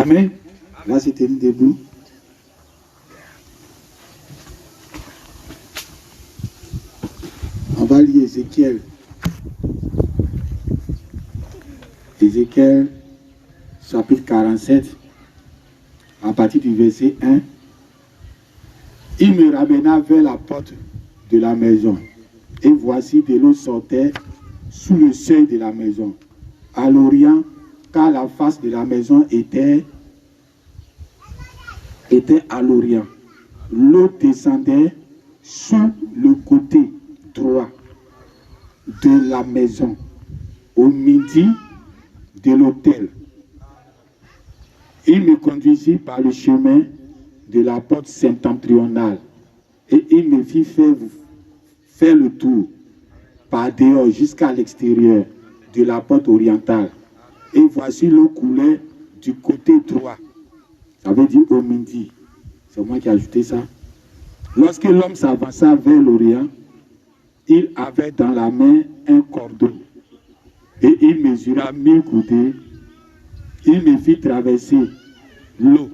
Amen. Là, c'était une debout. On va lire Ézéchiel. Ézéchiel, chapitre 47, à partir du verset 1. Il me ramena vers la porte de la maison. Et voici de l'eau sortait sous le seuil de la maison, à l'orient, car la face de la maison était à l'orient. L'eau descendait sur le côté droit de la maison, au midi de l'autel. Il me conduisit par le chemin de la porte septentrionale et il me fit faire le tour par dehors jusqu'à l'extérieur de la porte orientale. Et voici l'eau coulait du côté droit. Ça veut dire au midi. C'est moi qui ai ajouté ça. Lorsque l'homme s'avança vers l'Orient, il avait dans la main un cordon. Et il mesura 1000 coudées. Il me fit traverser l'eau.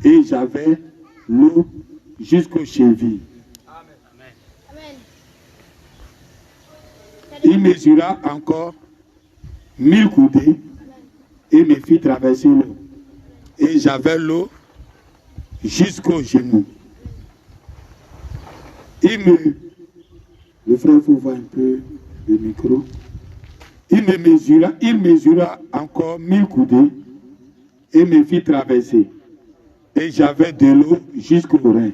Et j'avais l'eau jusqu'aux chevilles. Il mesura encore 1000 coudées et me fit traverser l'eau. Et j'avais l'eau jusqu'aux genoux. Le frère, il faut voir un peu le micro. Il mesura encore 1000 coudées et me fit traverser. Et j'avais de l'eau jusqu'au rein.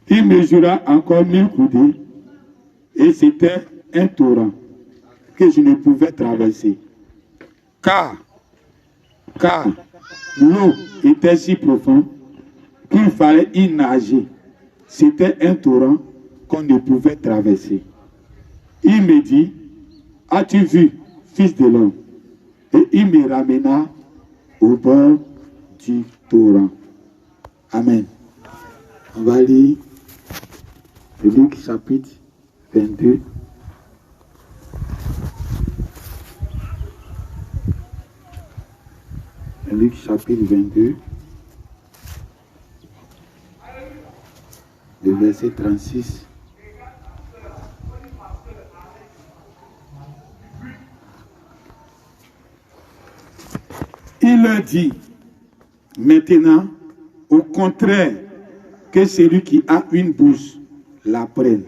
Il mesura encore 1000 coudées et c'était un torrent que je ne pouvais traverser. Car l'eau était si profonde qu'il fallait y nager. C'était un torrent qu'on ne pouvait traverser. Il me dit, as-tu vu, fils de l'homme? Et il me ramena au bord du torrent. Amen. On va lire Luc chapitre 22. Luc chapitre 22. Le verset 36. Il leur dit, maintenant, au contraire, que celui qui a une bouche la prenne,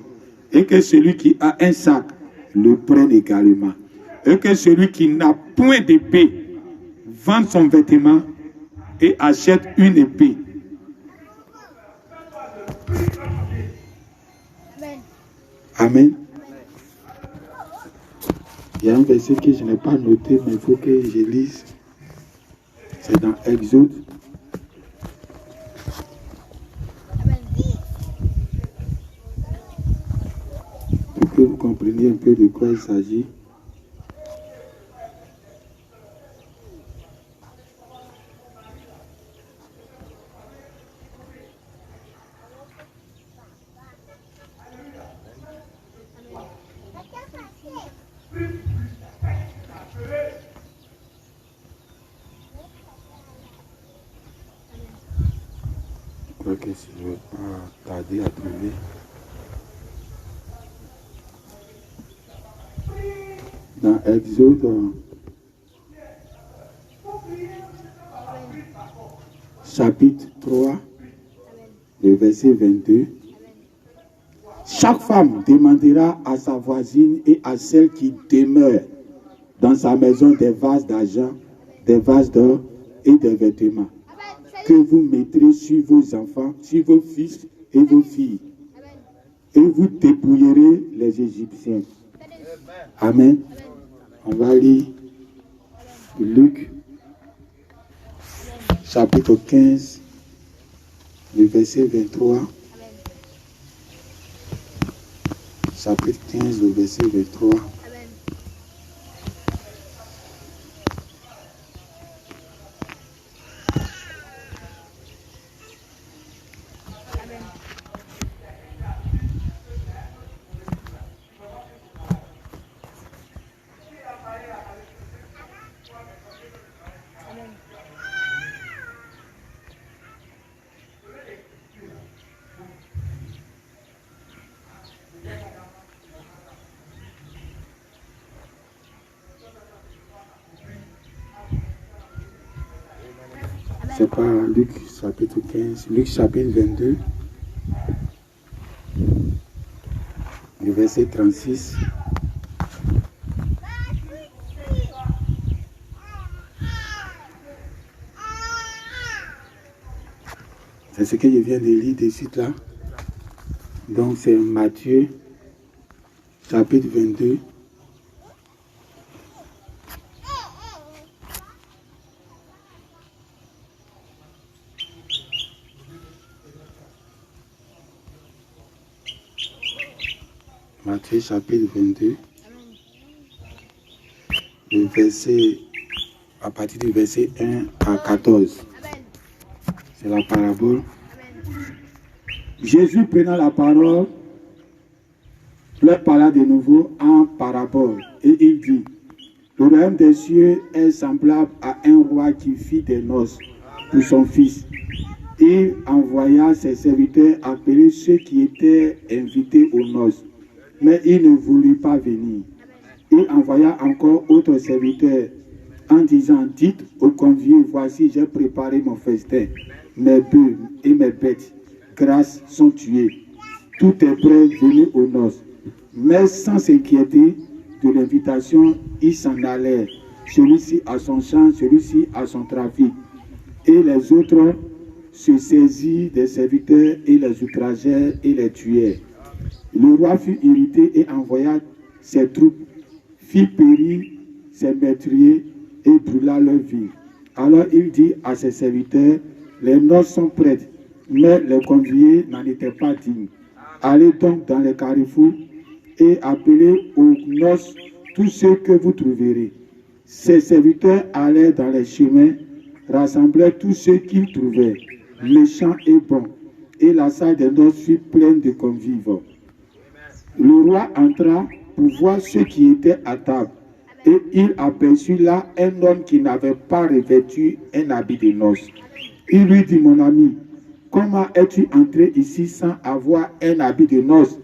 et que celui qui a un sac le prenne également, et que celui qui n'a point d'épée vende son vêtement et achète une épée. Amen. Il y a un verset que je n'ai pas noté, mais il faut que je lise. C'est dans Exode. Pour que vous compreniez un peu de quoi il s'agit. Je crois que si je ne vais pas tarder à trouver. Dans Exode, chapitre 3, le verset 22. Chaque femme demandera à sa voisine et à celle qui demeure dans sa maison des vases d'argent, des vases d'or et des vêtements que vous mettrez sur vos enfants, sur vos fils et vos filles. Et vous dépouillerez les Égyptiens. Amen. On va lire Luc, chapitre 15, le verset 23. Chapitre 15, le verset 23. C'est pas Luc chapitre 15, Luc chapitre 22, le verset 36. C'est ce que je viens de lire de suite là. Donc c'est Matthieu chapitre 22. Matthieu chapitre 22, le verset, à partir du verset 1 à 14. C'est la parabole. Jésus prenant la parole, leur parla de nouveau en parabole. Et il dit, le royaume des cieux est semblable à un roi qui fit des noces pour son fils. Il envoya ses serviteurs appeler ceux qui étaient invités aux noces. Mais il ne voulut pas venir. Il envoya encore autres serviteurs en disant, dites aux conviés, voici j'ai préparé mon festin. Mes bœufs et mes bêtes grasses sont tués. Tout est prêt, venez aux noces. Mais sans s'inquiéter de l'invitation, ils s'en allèrent. Celui-ci à son champ, celui-ci à son trafic. Et les autres se saisirent des serviteurs et les outragèrent et les tuèrent. Le roi fut irrité et envoya ses troupes, fit périr ses meurtriers et brûla leur vie. Alors il dit à ses serviteurs, les noces sont prêtes, mais les conviés n'en étaient pas dignes. Allez donc dans les carrefours et appelez aux noces tous ceux que vous trouverez. Ses serviteurs allèrent dans les chemins, rassemblèrent tous ceux qu'ils trouvaient, méchants et bons, et la salle des noces fut pleine de convives. Le roi entra pour voir ceux qui étaient à table, et il aperçut là un homme qui n'avait pas revêtu un habit de noces. Il lui dit, mon ami, comment es-tu entré ici sans avoir un habit de noces?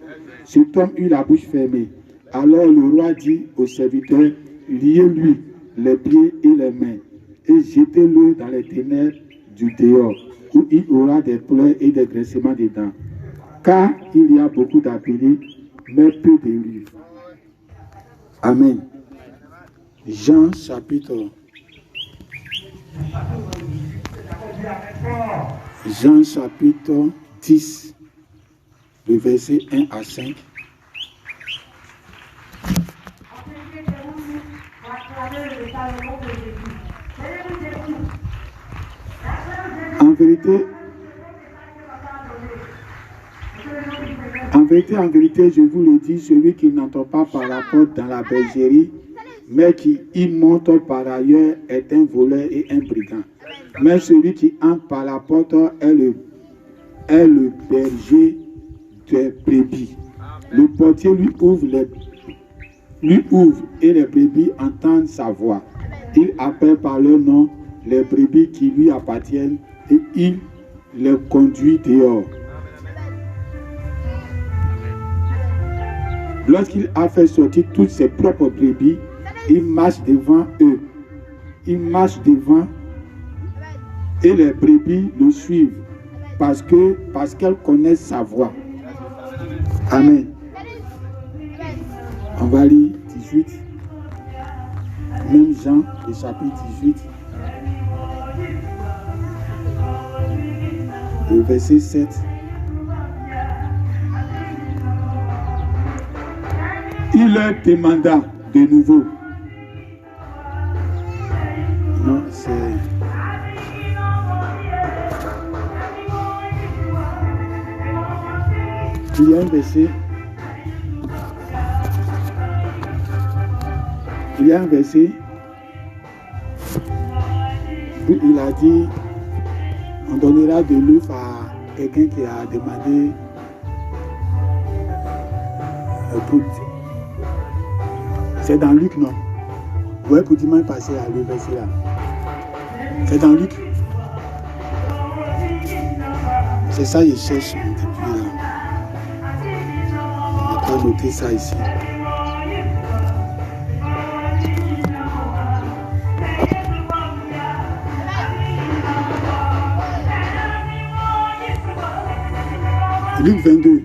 Cet homme eut la bouche fermée. Alors le roi dit aux serviteurs, liez-lui les pieds et les mains, et jetez-le dans les ténèbres du dehors, où il aura des pleurs et des grincements de dents. Car il y a beaucoup d'appelés, mais peu d'élus. Amen. Jean chapitre 10, le verset 1 à 5. En vérité, je vous le dis, celui qui n'entend pas par la porte dans la bergerie, mais qui y monte par ailleurs est un voleur et un brigand. Mais celui qui entre par la porte est le berger des brebis. Le portier lui ouvre et les brebis entendent sa voix. Il appelle par leur nom les brebis qui lui appartiennent et il les conduit dehors. Lorsqu'il a fait sortir toutes ses propres brebis, il marche devant eux. Il marche devant et les brebis le suivent parce qu'elles connaissent sa voix. Amen. On va lire 18. Même Jean, le chapitre 18. Le verset 7. Il leur demanda de nouveau. Non, c'est... Il y a un verset. Où il a dit, on donnera de l'œuf à quelqu'un qui a demandé c'est dans Luc, non? Ouais, pour dimanche passé, le verset là. C'est dans Luc. C'est ça que je cherche depuis là. On n'a pas noté ça ici. Luc 22.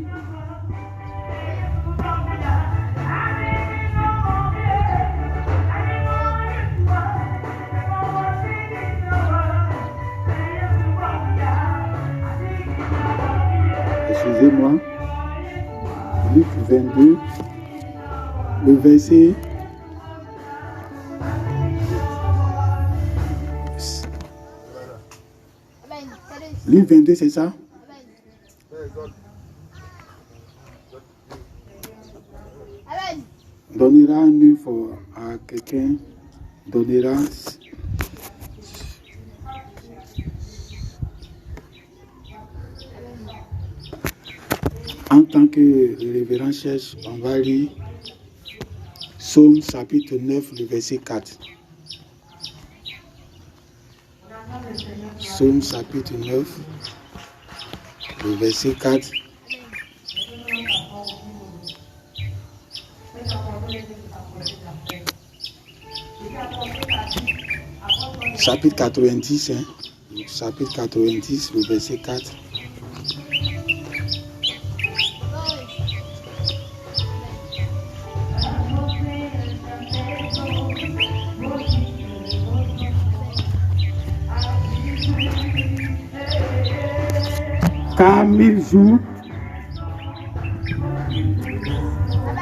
Excusez-moi. Luc 22, le verset. Luc 22, c'est ça? Donnera un œuf à quelqu'un, donnera. En tant que le révérend cherche, on va lire Psaume chapitre 9, le verset 4. Psaume chapitre 9, le verset 4. Chapitre 90, hein? Chapitre 90, le verset 4. Car mille jours,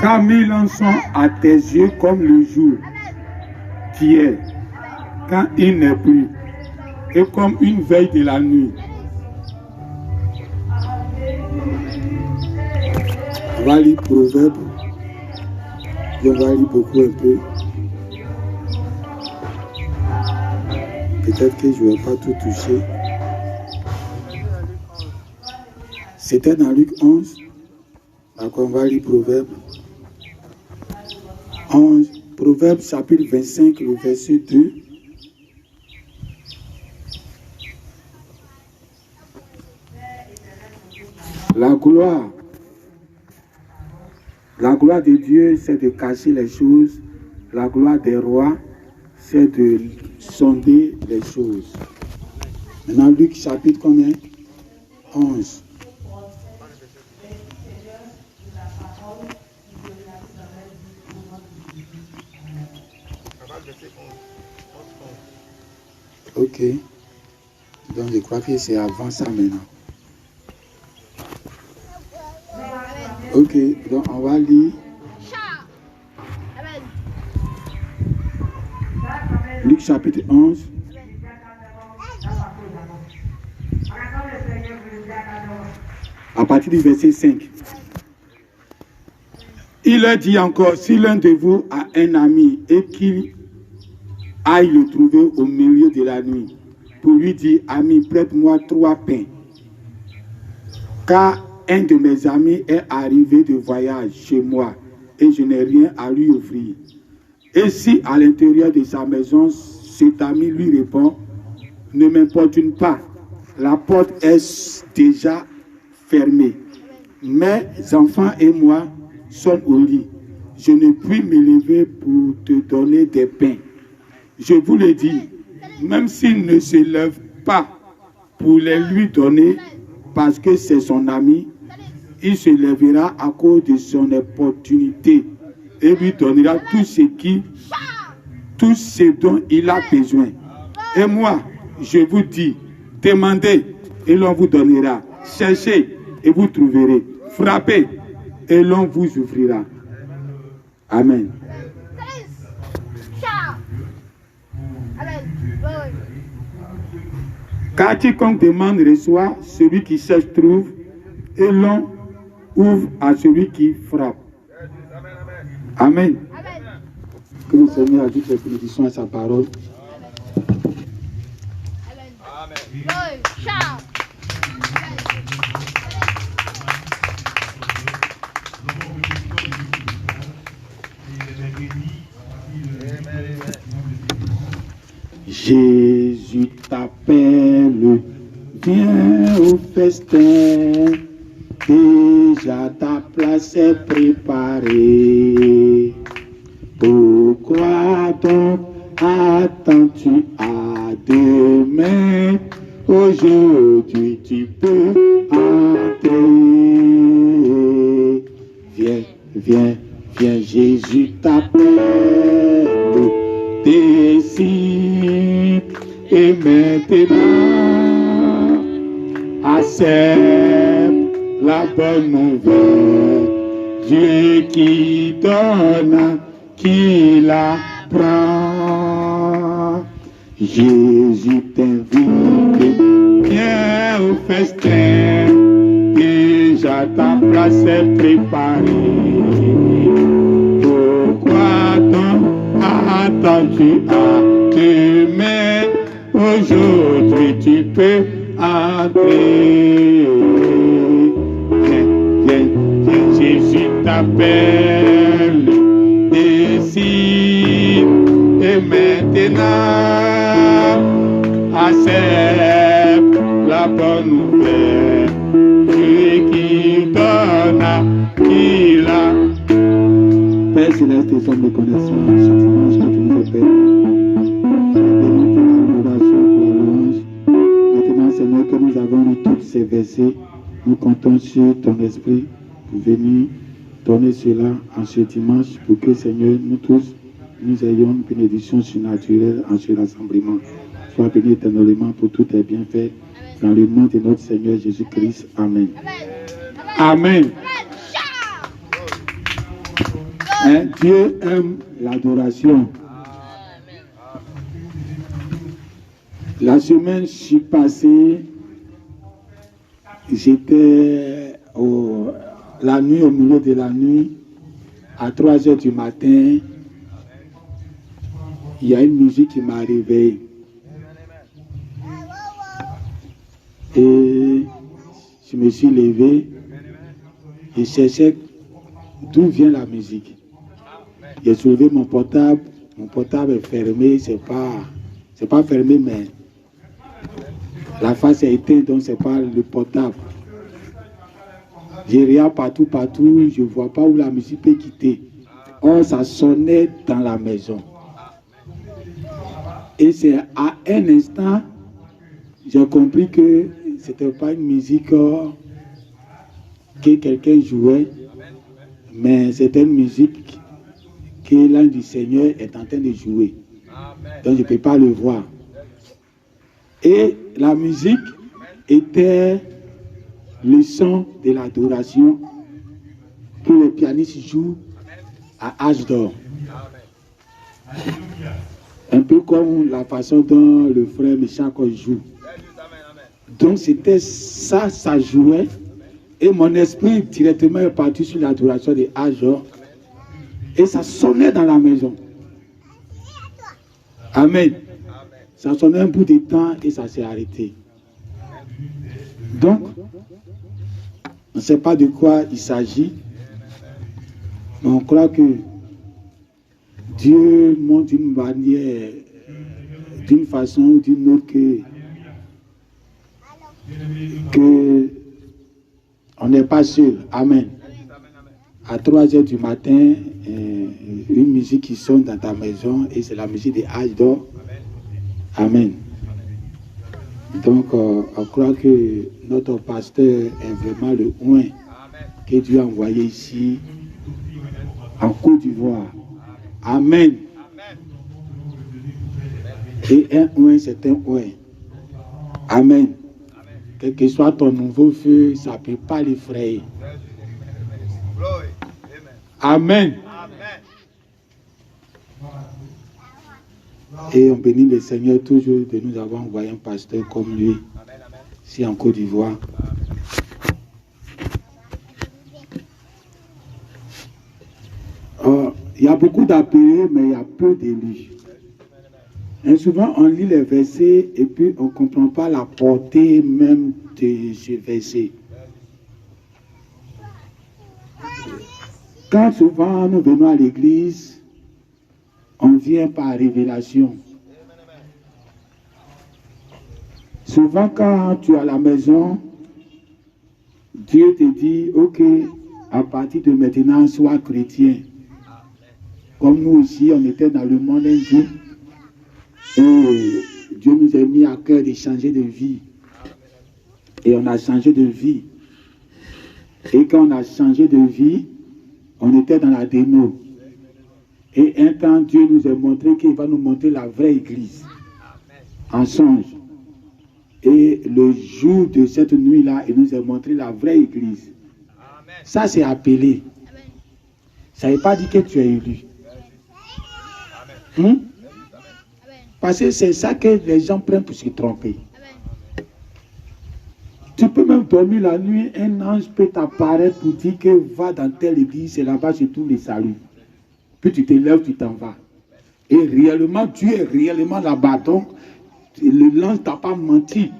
car 1000 ans sont à tes yeux comme le jour qui est, quand il n'est plus, et comme une veille de la nuit. On va lire Proverbe, on va lire beaucoup un peu. Peut-être que je ne vais pas tout toucher. C'était dans Luc 11. D'accord, on va lire Proverbe. 11, Proverbe chapitre 25, le verset 2. La gloire de Dieu, c'est de cacher les choses. La gloire des rois, c'est de sonder les choses. Maintenant, Luc chapitre combien? 11. Ok. Donc je crois que c'est avant ça maintenant. Ok, donc on va lire Luc chapitre 11. À partir du verset 5. Il leur dit encore, si l'un de vous a un ami et qu'il aille le trouver au milieu de la nuit, pour lui dire, ami, prête-moi 3 pains. Car un de mes amis est arrivé de voyage chez moi et je n'ai rien à lui offrir. Et si à l'intérieur de sa maison, cet ami lui répond, ne m'importune pas, la porte est déjà fermée. Mes enfants et moi sommes au lit. Je ne puis me lever pour te donner des pains. Je vous le dis, même s'il ne se lève pas pour les lui donner, parce que c'est son ami, il se lèvera à cause de son opportunité et lui donnera tout ce dont il a besoin. Et moi, je vous dis, demandez et l'on vous donnera. Cherchez et vous trouverez. Frappez et l'on vous ouvrira. Amen. Car quiconque demande reçoit, celui qui cherche trouve, et l'on ouvre à celui qui frappe. Amen. Que le Seigneur ajoute les bénédictions à sa parole. Jésus t'appelle, viens au festin, déjà ta place est préparée. Pourquoi donc attends-tu à demain? Aujourd'hui tu peux entrer. viens, viens, Jésus t'appelle, décide, et maintenant, accepte la bonne nouvelle. Dieu qui donne, qui la prend. Jésus t'invite, viens au festin, déjà ta place est préparée. Pourquoi tant attends-tu à demain? Aujourd'hui tu peux entrer. Viens, viens, viens, Jésus t'appelle, décide, et maintenant, accepte la bonne nouvelle. Dieu qui donne, qui la. Père Céleste, et sommes reconnaissants ce dimanche que tu nous as fait. Béni pour l'adoration, pour la louange. Maintenant, Seigneur, que nous avons lu tous ces versets, nous comptons sur ton esprit pour venir donner cela en ce dimanche pour que, Seigneur, nous tous, nous ayons une bénédiction surnaturelle en ce rassemblement. Sois béni éternellement pour tous tes bienfaits. Dans le nom de notre Seigneur Jésus-Christ. Amen. Amen. Hein, Dieu aime l'adoration. La semaine, je suis passé, j'étais la nuit, au milieu de la nuit, à 3h du matin, il y a une musique qui m'a réveillé. Et je me suis levé et cherchais d'où vient la musique. J'ai soulevé mon portable est fermé, c'est pas fermé, mais la face est éteinte, donc c'est pas le portable. Je regarde partout, je ne vois pas où la musique peut quitter. Or, ça sonnait dans la maison. Et c'est à un instant, j'ai compris que ce n'était pas une musique que quelqu'un jouait, mais c'était une musique que l'ange du Seigneur est en train de jouer. Donc je ne peux pas le voir. Et la musique était le son de l'adoration que le pianiste joue à âge d'or. Un peu comme la façon dont le frère Michel joue. Donc c'était ça, ça jouait. Et mon esprit directement est parti sur l'adoration de âge d'or. Et ça sonnait dans la maison. Amen. Ça sonnait un bout de temps et ça s'est arrêté. Donc, on ne sait pas de quoi il s'agit, mais on croit que Dieu montre d'une manière, d'une façon ou d'une autre que on n'est pas seul. Amen. À 3h du matin, une musique qui sonne dans ta maison et c'est la musique des âges d'or. Amen. Donc, on croit que notre pasteur est vraiment le oint que Dieu a envoyé ici en Côte d'Ivoire. Amen. Et un oint, c'est un oint. Amen. Quel que soit ton nouveau feu, ça ne peut pas l'effrayer. Amen. Et on bénit le Seigneur toujours de nous avoir envoyé un pasteur comme lui, ici en Côte d'Ivoire. Il y a beaucoup d'appelés, mais il y a peu d'élus. Et souvent, on lit les versets et puis on ne comprend pas la portée même de ce verset. Quand souvent nous venons à l'église, on vient par révélation. Souvent quand tu es à la maison, Dieu te dit, ok, à partir de maintenant, sois chrétien. Comme nous aussi, on était dans le monde un jour, et Dieu nous a mis à cœur de changer de vie. Et on a changé de vie. Et quand on a changé de vie, On était dans la démo. Et un temps, Dieu nous a montré qu'il va nous montrer la vraie église. En songe. Et le jour de cette nuit-là, il nous a montré la vraie église. Ça, c'est appelé. Ça ne veut pas dire que tu es élu. Parce que c'est ça que les gens prennent pour se tromper. Tu peux même dormir la nuit, un ange peut t'apparaître pour dire que va dans telle église, c'est là-bas je trouve les saluts. Puis tu te lèves, tu t'en vas. Et réellement, tu es réellement là-bas. Donc, l'ange ne t'a pas menti.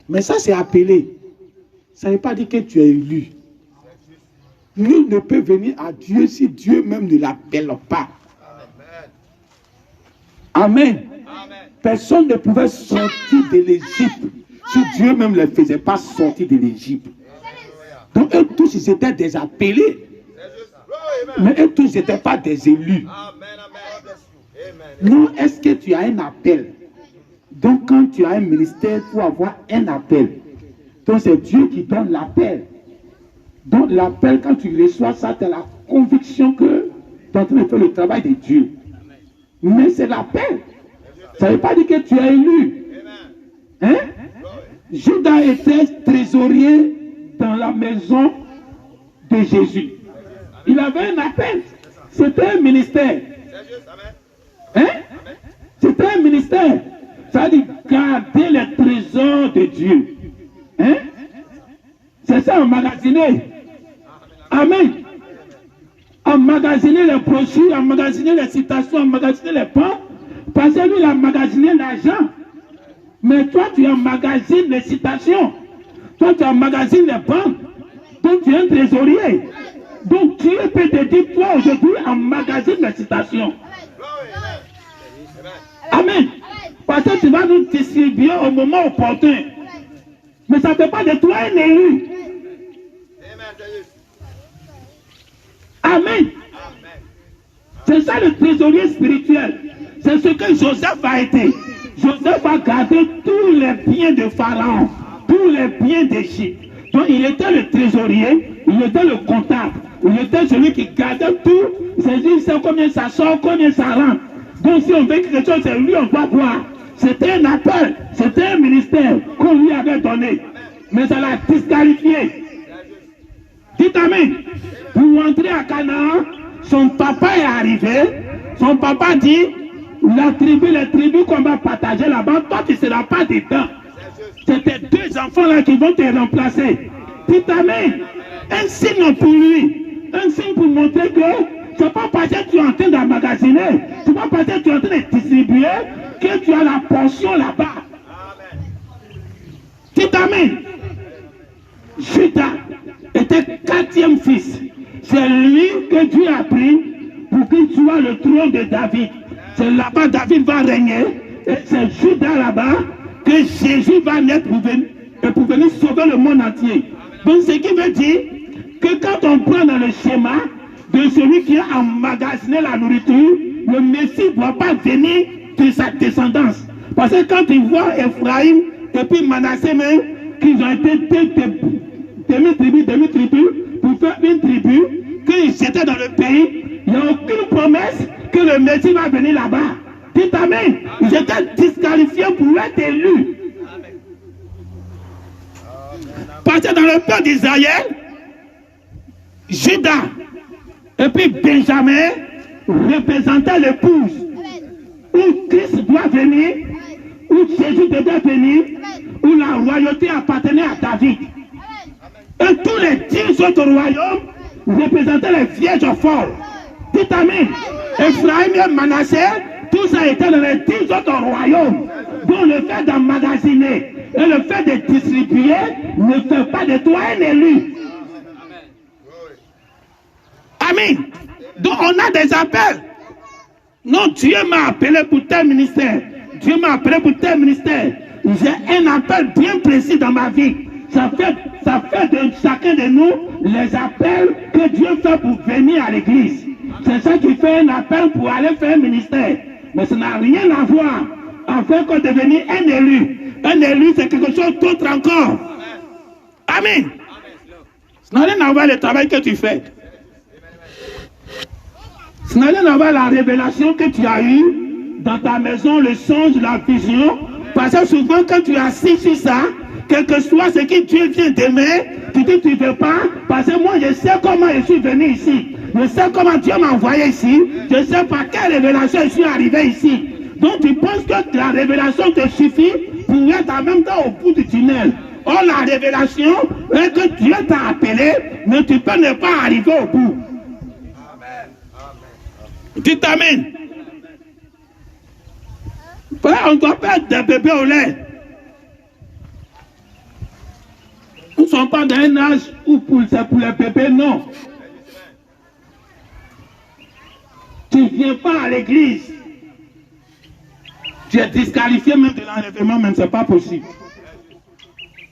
Mais ça, c'est appelé. Ça ne veut pas dire que tu es élu. Nul ne peut venir à Dieu si Dieu même ne l'appelle pas. Amen. Personne ne pouvait sortir de l'Égypte si Dieu même ne les faisait pas sortir de l'Égypte. Donc eux tous, ils étaient des appelés. Mais eux tous, ils n'étaient pas des élus. Non, est-ce que tu as un appel? Donc quand tu as un ministère, il faut avoir un appel. Donc c'est Dieu qui donne l'appel. Donc l'appel, quand tu reçois ça, tu as la conviction que tu es en train de faire le travail de Dieu. Mais c'est l'appel. Ça ne veut pas dire que tu es élu. Hein? Judas était trésorier dans la maison de Jésus. Il avait un appel. C'était un ministère. Hein? C'était un ministère. Ça veut dire garder les trésors de Dieu. Hein? C'est ça, emmagasiner. Amen. Emmagasiner les brochures, emmagasiner les citations, emmagasiner les pains. Parce que lui, il a emmagasiné l'argent. Mais toi, tu emmagasines les citations. Toi, tu emmagasines les pains. Donc, tu es un trésorier. Donc, Dieu peut te dire, toi, aujourd'hui, emmagasine les citations. Amen. Parce que tu vas nous distribuer au moment opportun. Mais ça ne fait pas de toi un élu. Amen. C'est ça le trésorier spirituel. C'est ce que Joseph a été. Joseph a gardé tous les biens de Pharaon, tous les biens d'Égypte. Donc il était le trésorier, il était le comptable, il était celui qui gardait tout. C'est-à-dire, c'est combien ça sort, combien ça rentre. Donc si on veut quelque chose, c'est lui, on doit voir. C'était un appel, c'était un ministère qu'on lui avait donné. Mais ça l'a disqualifié. Dites Amen. Pour entrer à Canaan, son papa est arrivé. Son papa dit, les tribus qu'on va partager là-bas, toi tu ne seras pas dedans. C'est tes deux enfants là qui vont te remplacer. Dites Amen. Un signe pour lui. Un signe pour montrer que c'est pas parce que tu es en train d'emmagasiner, c'est pas parce que tu es en train de distribuer que tu as la portion là-bas. Dites Amen. Judas était quatrième fils. C'est lui que Dieu a pris pour qu'il soit le trône de David. C'est là-bas que David va régner. Et c'est Judas là-bas que Jésus va naître pour venir sauver le monde entier. Donc ce qui veut dire que quand on prend dans le schéma de celui qui a emmagasiné la nourriture, le Messie ne doit pas venir de sa descendance. Parce que quand il voit Ephraïm et puis Manassé même, qu'ils ont été demi-tribus, pour faire une tribu, qu'ils étaient dans le pays, il n'y a aucune promesse que le Messie va venir là-bas. Dites Amen. Ils étaient disqualifiés pour être élus. Parce que dans le peuple d'Israël, Judas et puis Benjamin représentaient l'épouse où Christ doit venir, où Jésus devait venir, où la royauté appartenait à David. Et tous les 10 autres royaumes représentaient les vierges folles. Dites Amen. Ephraïm et Manassé, tout ça était dans les 10 autres royaumes. Donc le fait d'emmagasiner et le fait de distribuer ne fait pas de toi un élu. Amen. Donc on a des appels. Non, Dieu m'a appelé pour tel ministère. Dieu m'a appelé pour tel ministère. J'ai un appel bien précis dans ma vie. Ça fait de chacun de nous les appels que Dieu fait pour venir à l'église. C'est ça qui fait un appel pour aller faire un ministère. Mais ça n'a rien à voir avec devenir un élu. Un élu, c'est quelque chose d'autre encore. Amen. Ça n'a rien à voir avec le travail que tu fais. Ça n'a rien à voir la révélation que tu as eue dans ta maison, le songe, la vision. Parce que souvent, quand tu es assis sur ça, quel que soit ce que Dieu vient d'aimer, tu dis tu ne veux pas, parce que moi je sais comment je suis venu ici. Je sais comment Dieu m'a envoyé ici. Je sais par quelle révélation je suis arrivé ici. Donc tu penses que la révélation te suffit pour être en même temps au bout du tunnel. Or la révélation est que Dieu t'a appelé, mais tu peux ne pas arriver au bout. Dites Amen. On ne doit pas être des bébés au lait. Nous ne sommes pas dans un âge où c'est pour les bébés, non. Tu ne viens pas à l'église. Tu es disqualifié même de l'enlèvement, même ce n'est pas possible.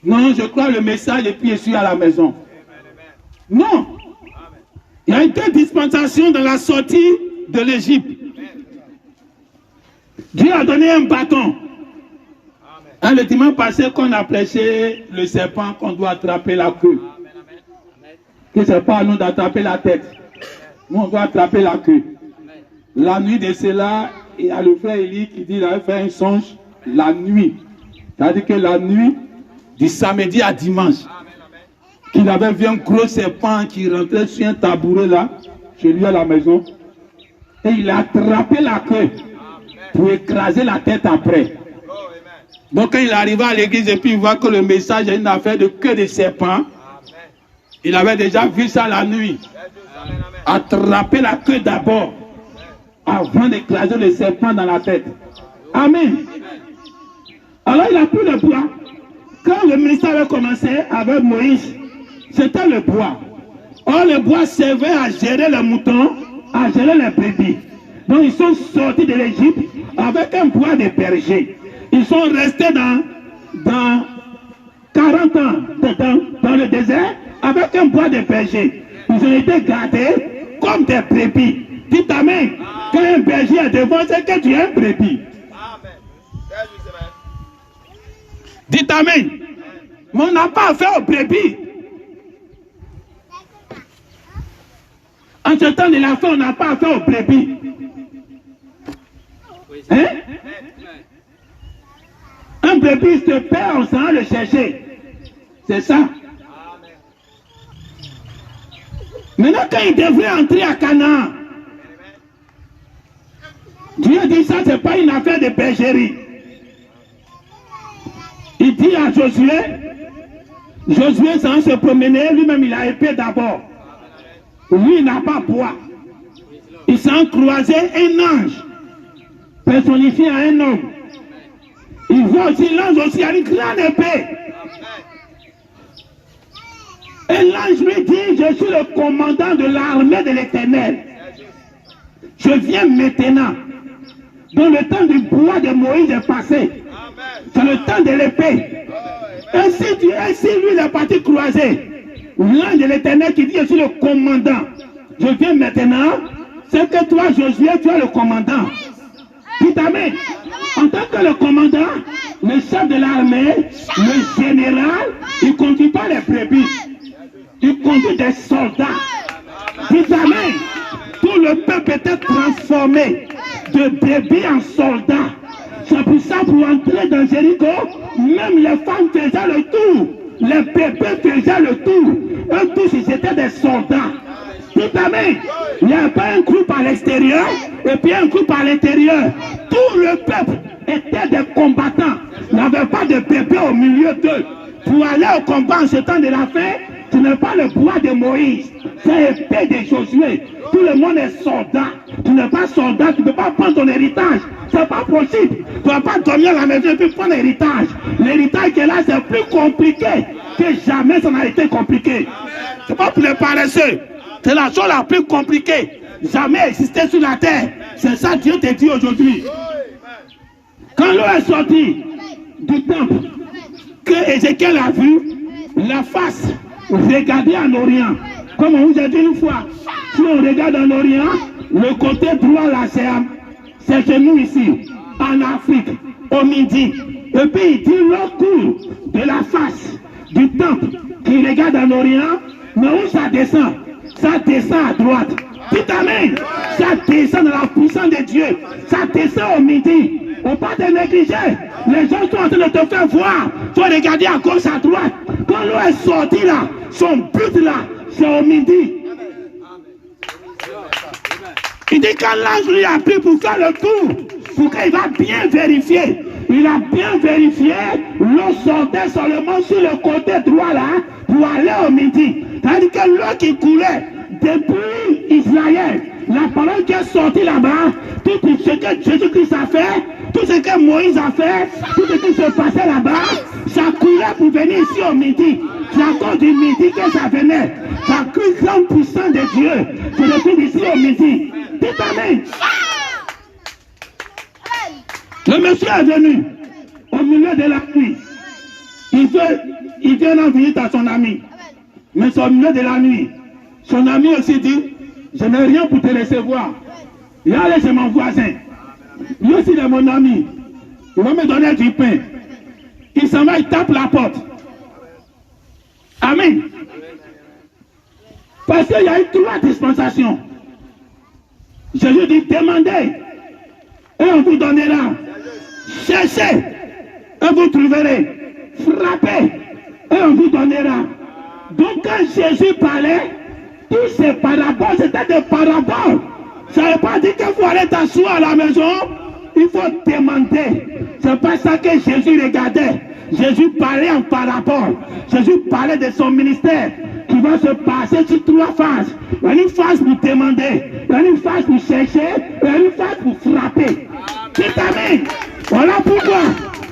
Non, je crois le message et puis je suis à la maison. Non. Il y a une telle dispensation dans la sortie de l'Égypte. Dieu a donné un bâton. Le dimanche passé, qu'on a prêché le serpent, qu'on doit attraper la queue. Que ce n'est pas à nous d'attraper la tête. Nous, on doit attraper la queue. La nuit de cela, il y a le frère Élie qui dit qu'il avait fait un songe la nuit. C'est-à-dire que la nuit, du samedi à dimanche, qu'il avait vu un gros serpent qui rentrait sur un tabouret là, chez lui à la maison. Et il a attrapé la queue pour écraser la tête après. Donc quand il arriva à l'église et puis il voit que le message est une affaire de queue de serpent, il avait déjà vu ça la nuit. Attraper la queue d'abord, avant d'écraser le serpent dans la tête. Amen. Alors il a pris le bois. Quand le ministère avait commencé avec Moïse, c'était le bois. Or le bois servait à gérer les moutons, à gérer les brebis. Donc ils sont sortis de l'Égypte avec un bois de berger. Ils sont restés dans 40 ans dans le désert avec un bois de berger. Ils ont été gardés comme des brebis. Dites Amen. Quand un berger est devant, c'est que tu es un brebis. Dites Amen. Mais on n'a pas affaire aux brebis. En ce temps de la fin, on n'a pas affaire aux brebis. Hein? Un brebis se perd, on s'en va le chercher. C'est ça. Maintenant, quand il devrait entrer à Canaan, Dieu dit ça, ce n'est pas une affaire de bergerie. Il dit à Josué, Josué sans se promener, lui-même il a épée d'abord. Lui il n'a pas bois. Il s'en croisé un ange, personnifié à un homme. Il voit aussi l'ange aussi à une grande épée. Et l'ange lui dit, je suis le commandant de l'armée de l'Éternel. Je viens maintenant. Donc le temps du bois de Moïse est passé. C'est le temps de l'épée. Ainsi lui il est parti croiser. L'ange de l'Éternel qui dit, je suis le commandant. Je viens maintenant. C'est que toi, Josué, tu es le commandant. Dites Amen. En tant que le commandant, le chef de l'armée, le général, il ne conduit pas les brebis. Il conduit des soldats. Dites Amen. Tout le peuple était transformé de brebis en soldats. C'est pour ça, pour entrer dans Jéricho, même les femmes faisaient le tour. Les bébés faisaient le tour. Eux tous, ils étaient des soldats. Dites Amen. Il n'y a pas un groupe à l'extérieur et puis un groupe à l'intérieur. Tout le peuple était des combattants. Il n'y avait pas de bébés au milieu d'eux. Pour aller au combat en ce temps de la fin, tu n'es pas le bois de Moïse. C'est l'épée de Josué. Tout le monde est soldat. Tu n'es pas soldat, tu ne peux pas prendre ton héritage. C'est pas possible. Tu ne vas pas dormir à la maison et puis prendre l'héritage. L'héritage qui est là, c'est plus compliqué que jamais ça n'a été compliqué. C'est pas pour les paresseux. C'est la chose la plus compliquée. Jamais existé sur la terre. C'est ça que Dieu te dit aujourd'hui. Quand l'eau est sortie du temple, que Ézéchiel a vu la face regardée en Orient. Comme on vous a dit une fois, si on regarde en Orient, le côté droit là, c'est chez nous ici, en Afrique, au midi. Et puis il dit l'autre cours de la face du temple qui regarde en Orient, mais où ça descend? Ça descend à droite. Dites Amen. Ça descend dans la puissance de Dieu. Ça descend au midi. Faut pas te négliger. Les gens sont en train de te faire voir. Tu vas regarder à gauche, à droite. Quand l'eau est sortie là, son but là, c'est au midi. Il dit quand l'ange lui a pris pour faire le tour, pour qu'il va bien vérifier. Il a bien vérifié, l'eau sortait seulement sur le côté droit là, pour aller au midi. C'est-à-dire que l'eau qui coulait depuis Israël, la parole qui est sortie là-bas, tout ce que Jésus-Christ a fait, tout ce que Moïse a fait, tout ce qui se passait là-bas, ça coulait pour venir ici au midi. C'est à cause du midi que ça venait. Ça crée grande puissance de Dieu. C'est depuis ici au midi. Dites amen. Le monsieur est venu au milieu de la nuit. Il vient en visite à son ami. Mais c'est au milieu de la nuit. Son ami aussi dit, je n'ai rien pour te recevoir. Il allait chez mon voisin. Lui aussi il est mon ami. Il va me donner du pain. Il s'en va, il tape la porte. Amen. Parce qu'il y a eu 3 dispensations. Jésus dit, demandez et on vous donnera. Cherchez et vous trouverez. Frappez et on vous donnera. Donc quand Jésus parlait, tous ces paraboles, c'était des paraboles. Ça ne veut pas dire qu'il faut aller t'asseoir à la maison. Il faut demander. C'est pas ça que Jésus regardait. Jésus parlait en parabole. Jésus parlait de son ministère qui va se passer sur 3 phases. Il y a une phase pour demander, il y a une phase pour chercher, il y a une phase pour frapper. C'est amen. Voilà pourquoi,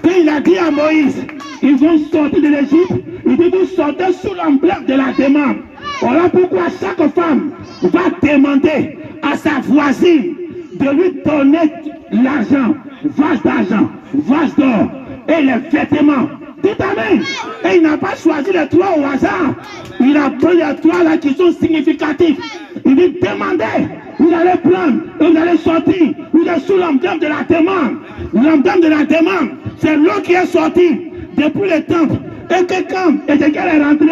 quand il a dit à Moïse, ils vont sortir de l'Égypte, il dit vous sortez sous l'emblème de la demande. Voilà pourquoi chaque femme va demander à sa voisine de lui donner l'argent, vase d'argent, vase d'or et les vêtements. Dites amen. Et il n'a pas choisi les 3 au hasard. Il a pris les 3 là qui sont significatifs. Il dit demandez, vous allez prendre, et vous allez sortir. Vous êtes sous l'emblème de la demande. L'emblème de la demande, c'est l'eau qui est sortie depuis le temple. Et que quand Ézéchiel est rentré,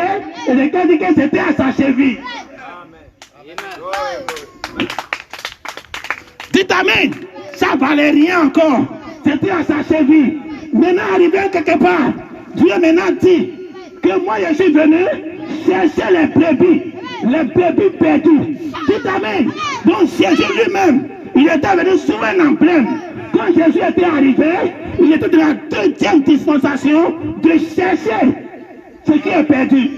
Ézéchiel dit que c'était à sa cheville. Dites amen. Ça valait rien encore. C'était à sa cheville. Maintenant, arrivé quelque part, Dieu maintenant dit que moi je suis venu chercher les brebis perdus. Dites amen. Donc Jésus lui-même, il était venu sous un emblème. Quand Jésus était arrivé, il était dans la 2e dispensation de chercher ce qui est perdu.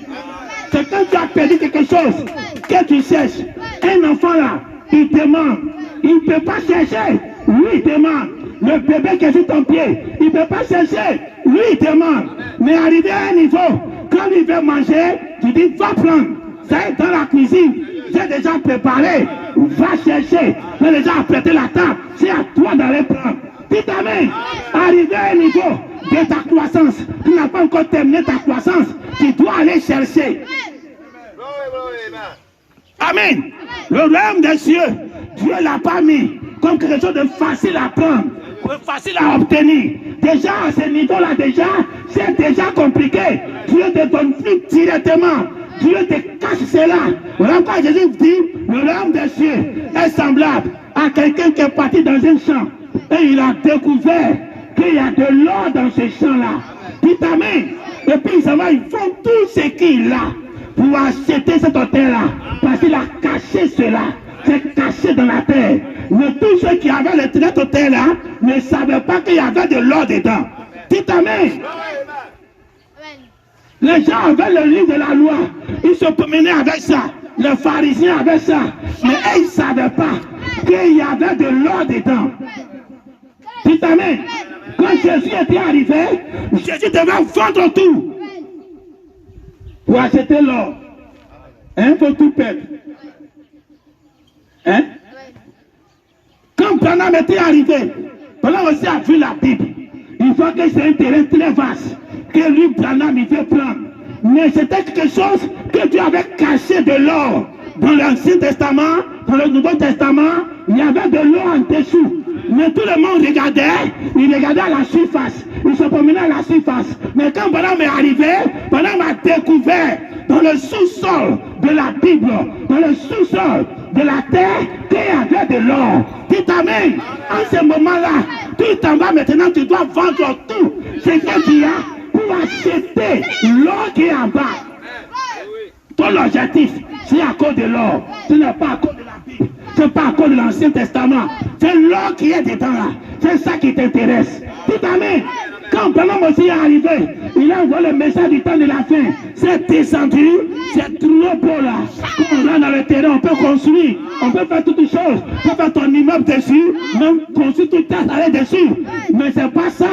C'est quand tu as perdu quelque chose que tu cherches. Un enfant là, il demande, il ne peut pas chercher, lui il demande. Le bébé qui est sur ton pied, il ne peut pas chercher, lui il demande. Mais arrivé à un niveau, quand il veut manger, tu dis va prendre. Ça est dans la cuisine, j'ai déjà préparé, va chercher, j'ai déjà apprêté la table, c'est à toi d'aller prendre. Dites amen. Arrivé à un niveau de ta croissance, tu n'as pas encore terminé ta croissance, tu dois aller chercher. Amen. Le royaume des cieux, Dieu ne l'a pas mis comme quelque chose de facile à prendre, facile à obtenir. Déjà à ce niveau-là, déjà, c'est déjà compliqué. Dieu te donne plus directement. Dieu te cache cela. Voilà pourquoi Jésus dit, le royaume des cieux est semblable à quelqu'un qui est parti dans un champ et il a découvert qu'il y a de l'or dans ce champ-là. Dites amen. Et puis il s'en va, il font tout ce qu'il a pour acheter cette terre-là. Parce qu'il a caché cela. C'est caché dans la terre. Mais tous ceux qui avaient cette terre-là ne savaient pas qu'il y avait de l'or dedans. Dites amen. Les gens avaient le livre de la loi. Ils se promenaient avec ça. Les pharisiens avaient ça. Mais ils ne savaient pas qu'il y avait de l'or dedans. Dites amen. Quand Jésus était arrivé, Jésus devait vendre tout pour acheter l'or. Hein, pour tout peuple. Hein? Quand Branham était arrivé, Branham aussi a vu la Bible. Il voit que c'est un terrain très vaste que lui, Branham, il veut prendre. Mais c'était quelque chose que Dieu avait caché de l'or. Dans l'Ancien Testament, dans le Nouveau Testament, il y avait de l'or en dessous. Mais tout le monde regardait, il regardait à la surface. Il se promenait à la surface. Mais quand Branham est arrivé, Branham a découvert dans le sous-sol de la Bible, dans le sous-sol de la terre qu'il y avait de l'or. Tu t'amènes. En ce moment-là, tu t'en vas maintenant, tu dois vendre tout ce que tu as pour acheter l'or qui est en bas. Ton objectif, c'est à cause de l'or. Ce n'est pas à cause de la Bible. Ce n'est pas à cause de l'Ancien Testament. C'est l'or qui est dedans là. C'est ça qui t'intéresse. Tu t'amènes. Quand Branham aussi est arrivé, il a envoyé le message du temps de la fin. C'est descendu, c'est trop beau là. Quand on rentre dans le terrain, on peut construire, on peut faire toutes les choses. On peut faire ton immeuble dessus, même construire toute ta salle dessus. Mais c'est pas ça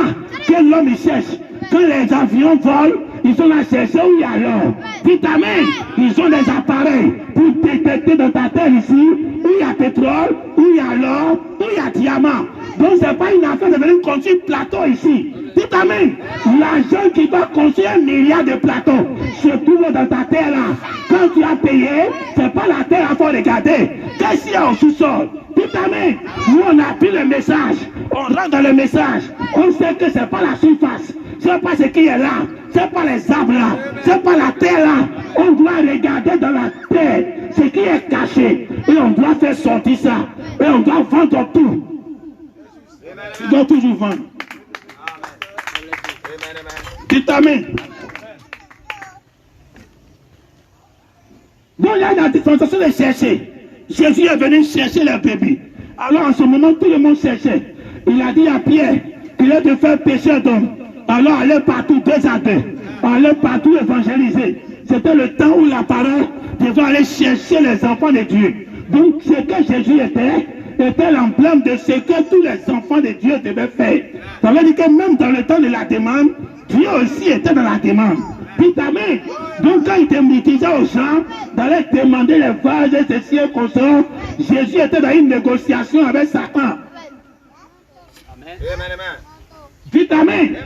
que l'homme il cherche. Quand les avions volent, ils sont là chercher où il y a l'or. Vitamine, ils ont des appareils pour détecter dans ta terre ici où il y a pétrole, où il y a l'or, où il y a diamant. Donc c'est pas une affaire de venir construire un plateau ici. Vitamine, l'argent qui va construire 1 milliard de plateaux se trouve dans ta terre là. Quand tu as payé, c'est pas la terre à faut regarder. Qu'est-ce qu'il y a au sous-sol? Vitamine, nous on a pris le message, on rentre dans le message, on sait que c'est pas la surface, c'est pas ce qui est là, c'est pas les arbres là, c'est pas la terre là. On doit regarder dans la terre ce qui est caché et on doit faire sortir ça et on doit vendre tout. Tu dois toujours vendre. Tu t'amènes. Donc il y a la dispensation de chercher. Jésus est venu chercher les bébés. Alors en ce moment, tout le monde cherchait. Il a dit à Pierre qu'il est de faire pécher d'homme. Alors allez partout, 2 à 2. Allez partout évangéliser. C'était le temps où la parole devait aller chercher les enfants de Dieu. Donc ce que Jésus était l'emblème de ce que tous les enfants de Dieu devaient faire. Ça veut dire que même dans le temps de la demande, Dieu aussi était dans la demande. Amen. Donc quand il disait aux gens d'aller demander les vases et ceci et comme ça, Jésus était dans une négociation avec Satan. Amen.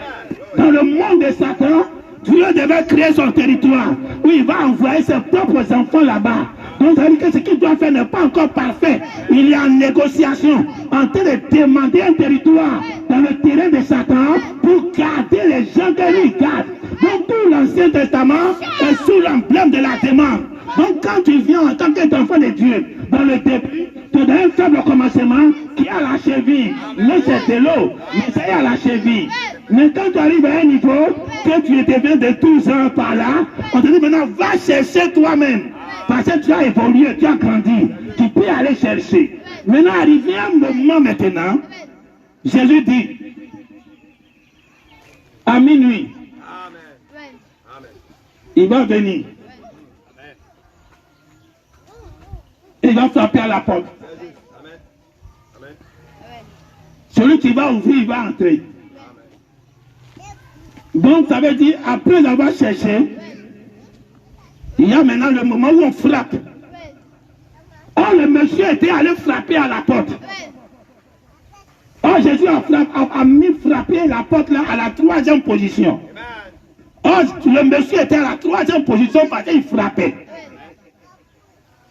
Dans le monde de Satan, Dieu devait créer son territoire où il va envoyer ses propres enfants là-bas. Donc ça veut dire que ce qu'il doit faire n'est pas encore parfait. Il est en négociation, en train de demander un territoire dans le terrain de Satan pour garder les gens que lui garde. Donc tout l'Ancien Testament est sous l'emblème de la demande. Donc quand tu viens en tant qu'enfant de Dieu, dans le début, tu as un faible commencement qui a la cheville. Mais c'est de l'eau, mais c'est à la cheville. Mais quand tu arrives à un niveau, que tu deviens de 12 ans par là, on te dit maintenant, va chercher toi-même. Parce que tu as évolué, tu as grandi, tu peux aller chercher. Maintenant, arrivé un moment maintenant, Jésus dit, à minuit, il va venir. Il va frapper à la porte. Celui qui va ouvrir, il va entrer. Donc, ça veut dire, après avoir cherché, il y a maintenant le moment où on frappe. Or, le monsieur était allé frapper à la porte. Or, Jésus a mis frapper la porte là à la 3e position. Or, le monsieur était à la 3e position parce qu'il frappait.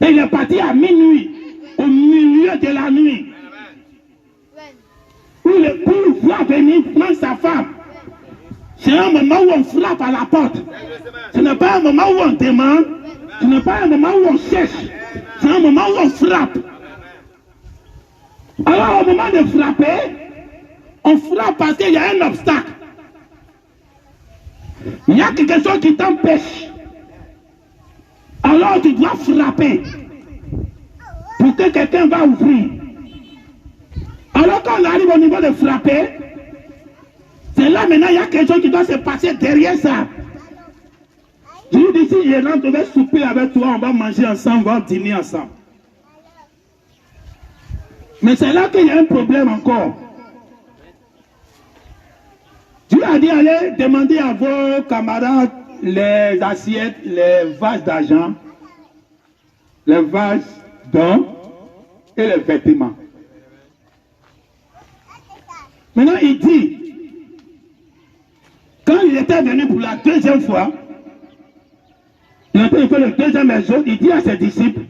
Et il est parti à minuit, au milieu de la nuit. Où l'époux va venir prendre sa femme. C'est un moment où on frappe à la porte. Ce n'est pas un moment où on demande. Ce n'est pas un moment où on cherche. C'est un moment où on frappe. Alors au moment de frapper, on frappe parce qu'il y a un obstacle. Il y a quelque chose qui t'empêche. Alors tu dois frapper pour que quelqu'un va ouvrir. Alors quand on arrive au niveau de frapper, c'est là maintenant il y a quelque chose qui doit se passer derrière ça. Je lui dis, si je devais souper avec toi, on va manger ensemble, on va dîner ensemble. Mais c'est là qu'il y a un problème encore. Dieu a dit, allez demander à vos camarades les assiettes, les vases d'argent, les vases d'or et les vêtements. Maintenant, il dit, quand il était venu pour la 2e fois, il a fait le 2e jour, il dit à ses disciples,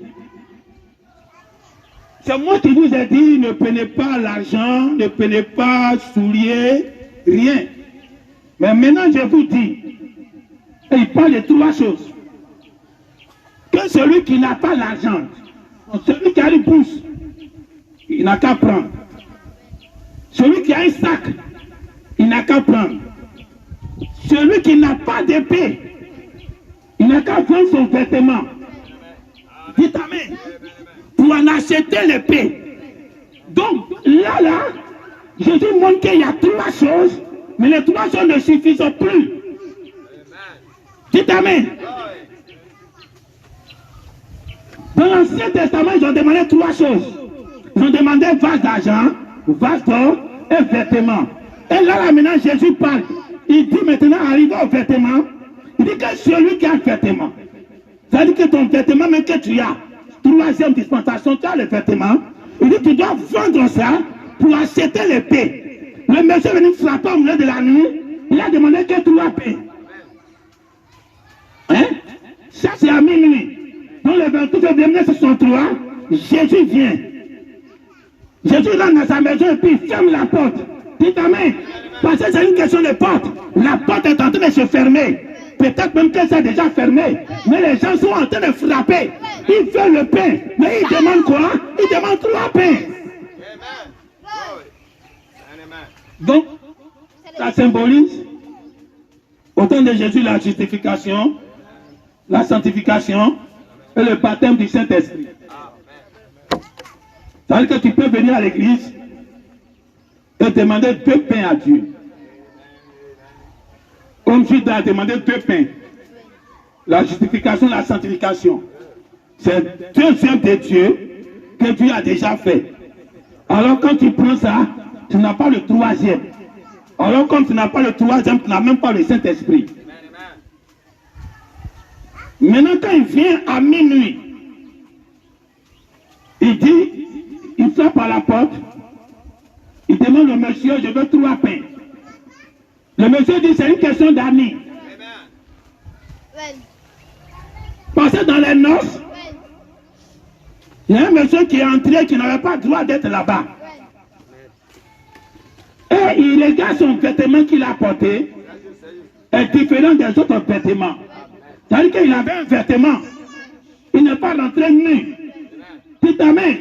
c'est moi qui vous ai dit, ne prenez pas l'argent, ne prenez pas souliers, rien. Mais maintenant je vous dis, et il parle de 3 choses. Que celui qui n'a pas l'argent Celui qui a une pousse, il n'a qu'à prendre. Celui qui a un sac, il n'a qu'à prendre. Celui qui n'a pas d'épée, il n'a qu'à prendre son vêtement. Dites amen. Pour en acheter l'épée. Donc là, Jésus montre qu'il y a 3 choses, mais les 3 choses ne suffisent plus. Dites amen. Dans l'Ancien Testament, ils ont demandé 3 choses. Ils ont demandé vase d'argent, vase d'or et vêtements. Et là, maintenant, Jésus parle. Il dit maintenant, arrivé au vêtement, il dit que celui qui a le vêtement, c'est-à-dire que ton vêtement, même que tu as, 3e dispensation, tu as le vêtement, il dit que tu dois vendre ça pour acheter l'épée. Le monsieur est venu frapper au milieu de la nuit, il a demandé que 3 paix. Hein? Ça, c'est à minuit. Dans le 28 février 1963, Jésus vient. Jésus rentre dans sa maison et puis il ferme la porte. Dites amen. Parce que c'est une question de porte. La porte est en train de se fermer. Peut-être même qu'elle s'est déjà fermée. Mais les gens sont en train de frapper. Ils veulent le pain. Mais ils demandent quoi? Ils demandent 3 pains. Donc, ça symbolise au temps de Jésus la justification, la sanctification et le baptême du Saint-Esprit. Ça veut dire que tu peux venir à l'église et demander 2 pains à Dieu. Comme Judas a demandé 2 pains. La justification, la sanctification. C'est 2 œuvres de Dieu que Dieu a déjà fait. Alors quand tu prends ça, tu n'as pas le 3e. Alors comme tu n'as pas le 3e, tu n'as même pas le Saint-Esprit. Maintenant quand il vient à minuit, il dit, il frappe à la porte, il demande au monsieur, je veux 3 pains. Le monsieur dit, c'est une question d'amis. Parce que dans les noces, il y a un monsieur qui est entré qui n'avait pas le droit d'être là-bas. Et il regarde son vêtement qu'il a porté, est différent des autres vêtements. C'est-à-dire qu'il avait un vêtement. Il n'est pas rentré nu. Tout à même,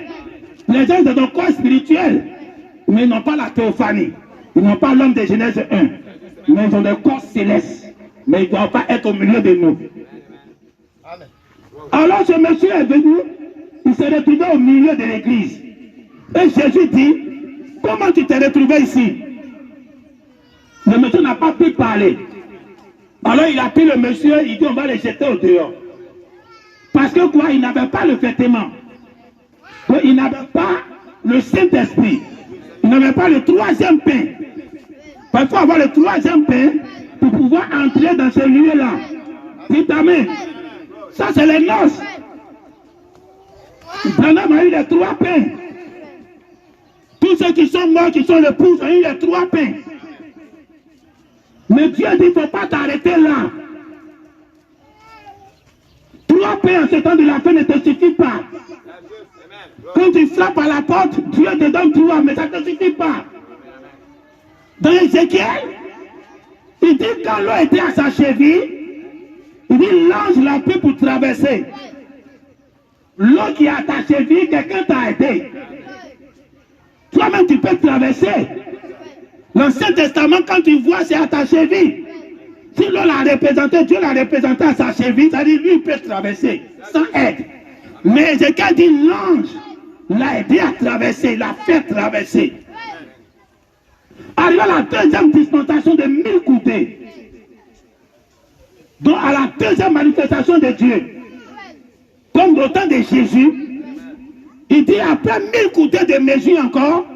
les gens sont dans le corps spirituel, mais ils n'ont pas la théophanie. Ils n'ont pas l'homme de Genèse 1. Mais ils ont le corps céleste. Mais ils ne doivent pas être au milieu de nous. Alors ce monsieur est venu, il s'est retrouvé au milieu de l'église. Et Jésus dit, comment tu t'es retrouvé ici? Le monsieur n'a pas pu parler. Alors il a pris le monsieur, il dit on va le jeter au dehors. Parce que quoi? Il n'avait pas le vêtement. Il n'avait pas le Saint-Esprit. Il n'avait pas le 3e pain. Il faut avoir le 3e pain pour pouvoir entrer dans ce lieu-là. Dites amen. Ça c'est les noces. Branham a eu les 3 pains. Tous ceux qui sont morts, qui sont les pouces, ont eu les 3 pains. Mais Dieu dit, il ne faut pas t'arrêter là. 3 pains en ce temps de la fin ne te suffit pas. Quand tu frappes à la porte, Dieu te donne 3, mais ça ne te suffit pas. Dans Ézéchiel, il dit quand l'eau était à sa cheville, il dit l'ange l'a pris pour traverser. L'eau qui est à ta cheville, quelqu'un t'a aidé. Toi-même tu peux traverser. L'Ancien Testament, quand tu vois, c'est à ta cheville. Si l'eau l'a représenté, Dieu l'a représenté à sa cheville, c'est-à-dire lui il peut traverser sans aide. Mais Ézéchiel dit l'ange l'a aidé à traverser, l'a fait traverser. Arrivé à la 2e dispensation de 1000 coudées. Donc à la 2e manifestation de Dieu, comme au temps de Jésus, il dit après 1000 coudées de mesure encore,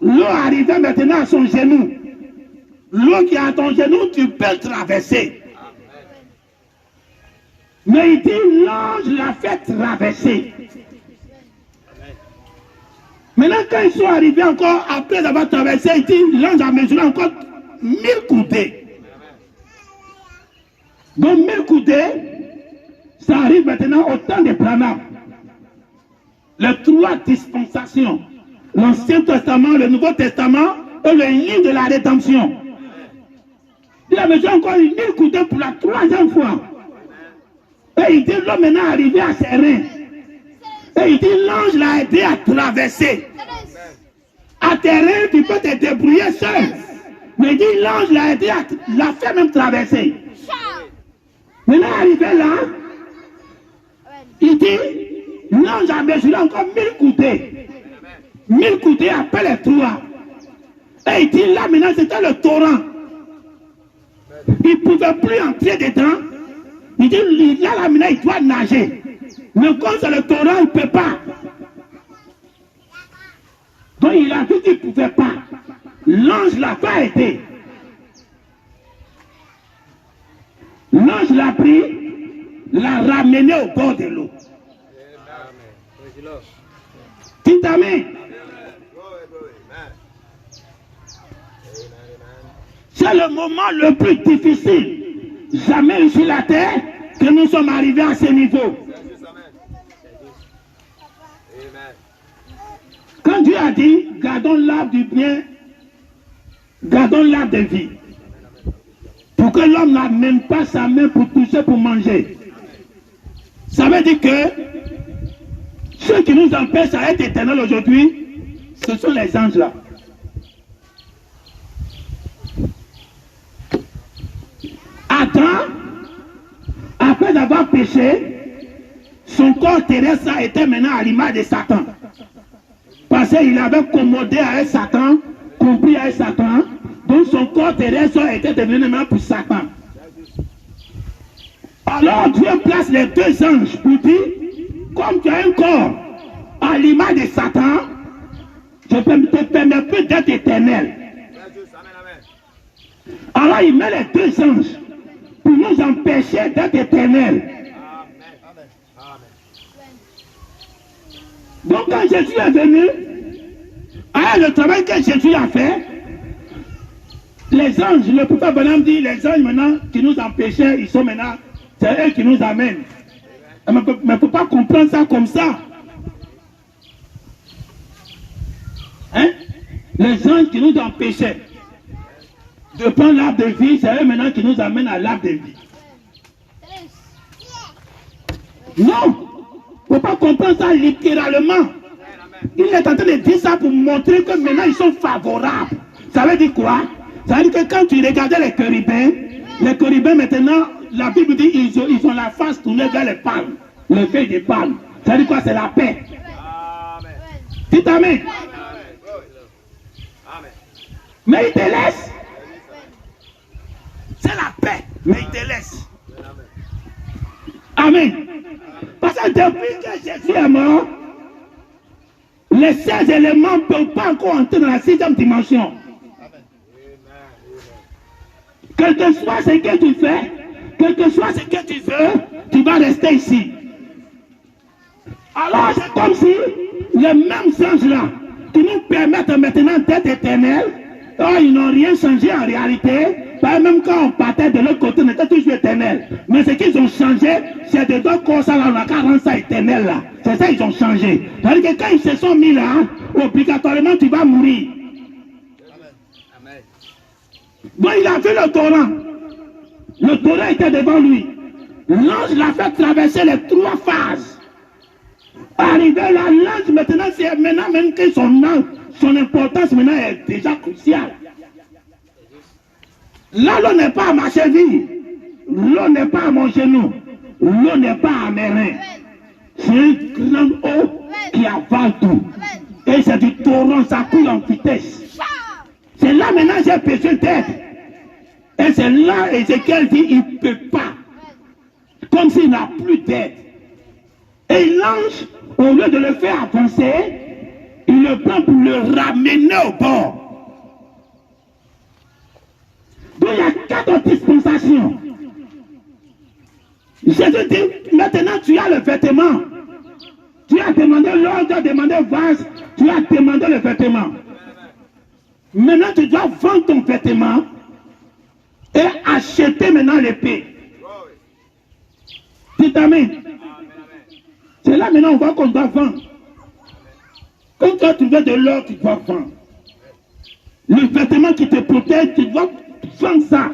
l'eau arrivait maintenant à son genou. L'eau qui est à ton genou, tu peux traverser. Mais il dit l'ange l'a fait traverser. Maintenant, quand ils sont arrivés encore, après avoir traversé, il dit l'ange a mesuré encore 1000 coudées. Donc 1000 coudées, ça arrive maintenant au temps de Branham. Les 3 dispensations. L'Ancien Testament, le Nouveau Testament et le livre de la rédemption. Il a mesuré encore 1000 coudées pour la 3e fois. Et il dit l'homme maintenant arrivé à ses reins. Et il dit, l'ange l'a aidé à traverser. À terrain, tu peux te débrouiller seul. Mais il dit, l'ange l'a aidé à l'a fait même traverser. Maintenant, arrivé là, il dit, l'ange a mesuré encore 1000 coudées. 1000 coudées après les 3. Et il dit, là maintenant, c'était le torrent. Il ne pouvait plus entrer dedans. Il dit, là maintenant, il doit nager. Mais quand c'est le torrent, il ne peut pas. Donc il a dit qu'il ne pouvait pas. L'ange ne l'a pas aidé. L'ange l'a pris, l'a ramené au bord de l'eau. Dites amen. C'est le moment le plus difficile. Jamais sur la terre que nous sommes arrivés à ce niveau. Quand Dieu a dit, gardons l'arbre du bien, gardons l'arbre de vie. Pour que l'homme n'amène pas sa main pour toucher, pour manger. Ça veut dire que ceux qui nous empêchent à être éternels aujourd'hui, ce sont les anges là. Adam, après avoir péché, son corps terrestre était maintenant à l'image de Satan. Parce qu'il avait commodé avec Satan, compris avec Satan, donc son corps terrestre était devenu maintenant pour Satan. Alors Dieu place les deux anges pour dire, comme tu as un corps à l'image de Satan, je ne te permets plus d'être éternel. Alors il met les deux anges pour nous empêcher d'être éternels. Donc quand Jésus est venu, le travail que Jésus a fait, les anges, le prophète Bonhomme dit, les anges maintenant qui nous empêchaient, ils sont maintenant, c'est eux qui nous amènent. Mais il ne faut pas comprendre ça comme ça. Hein? Les anges qui nous empêchaient de prendre l'arbre de vie, c'est eux maintenant qui nous amènent à l'arbre de vie. Non! Il ne faut pas comprendre ça littéralement. Il est en train de dire ça pour montrer que maintenant ils sont favorables. Ça veut dire quoi? Ça veut dire que quand tu regardais les chérubins maintenant, la Bible dit ils ont la face tournée vers les palmes, les feuilles des palmes. Ça veut dire quoi? C'est la paix. Amen. Dites amen. Amen. Mais il te laisse. C'est la paix, mais il te laisse. Amen. Parce que depuis que Jésus est mort, les 16 éléments ne peuvent pas encore entrer dans la 6e dimension. Quel que soit ce que tu fais, quel que soit ce que tu veux, tu vas rester ici. Alors c'est comme si les mêmes anges-là qui nous permettent maintenant d'être éternels, ils n'ont rien changé en réalité. Même quand on partait de l'autre côté, on était toujours éternel. Mais ce qu'ils ont changé, c'est de deux corps là, on a qu'à rendre ça éternel là. C'est ça qu'ils ont changé. C'est-à-dire que quand ils se sont mis là, obligatoirement tu vas mourir. Amen. Donc il a vu le torrent. Le torrent était devant lui. L'ange l'a fait traverser les 3 phases. Arrivé là, l'ange maintenant, c'est maintenant même que son importance maintenant est déjà cruciale. Là, l'eau n'est pas à ma cheville. L'eau n'est pas à mon genou. L'eau n'est pas à mes reins. C'est une grande eau qui avale tout. Et c'est du torrent, ça coule en vitesse. C'est là maintenant j'ai besoin d'aide. Et c'est là Ézéchiel dit il ne peut pas. Comme s'il n'a plus d'aide. Et l'ange, au lieu de le faire avancer, il le prend pour le ramener au bord. Donc il y a 4 dispensations. Jésus dit, maintenant tu as le vêtement. Tu as demandé l'or, tu as demandé vase, tu as demandé le vêtement. Maintenant tu dois vendre ton vêtement et acheter maintenant l'épée. Dites amen. C'est là maintenant on voit qu'on doit vendre. Quand toi tu veux de l'or, tu dois vendre. Le vêtement qui te protège, tu dois vendre ça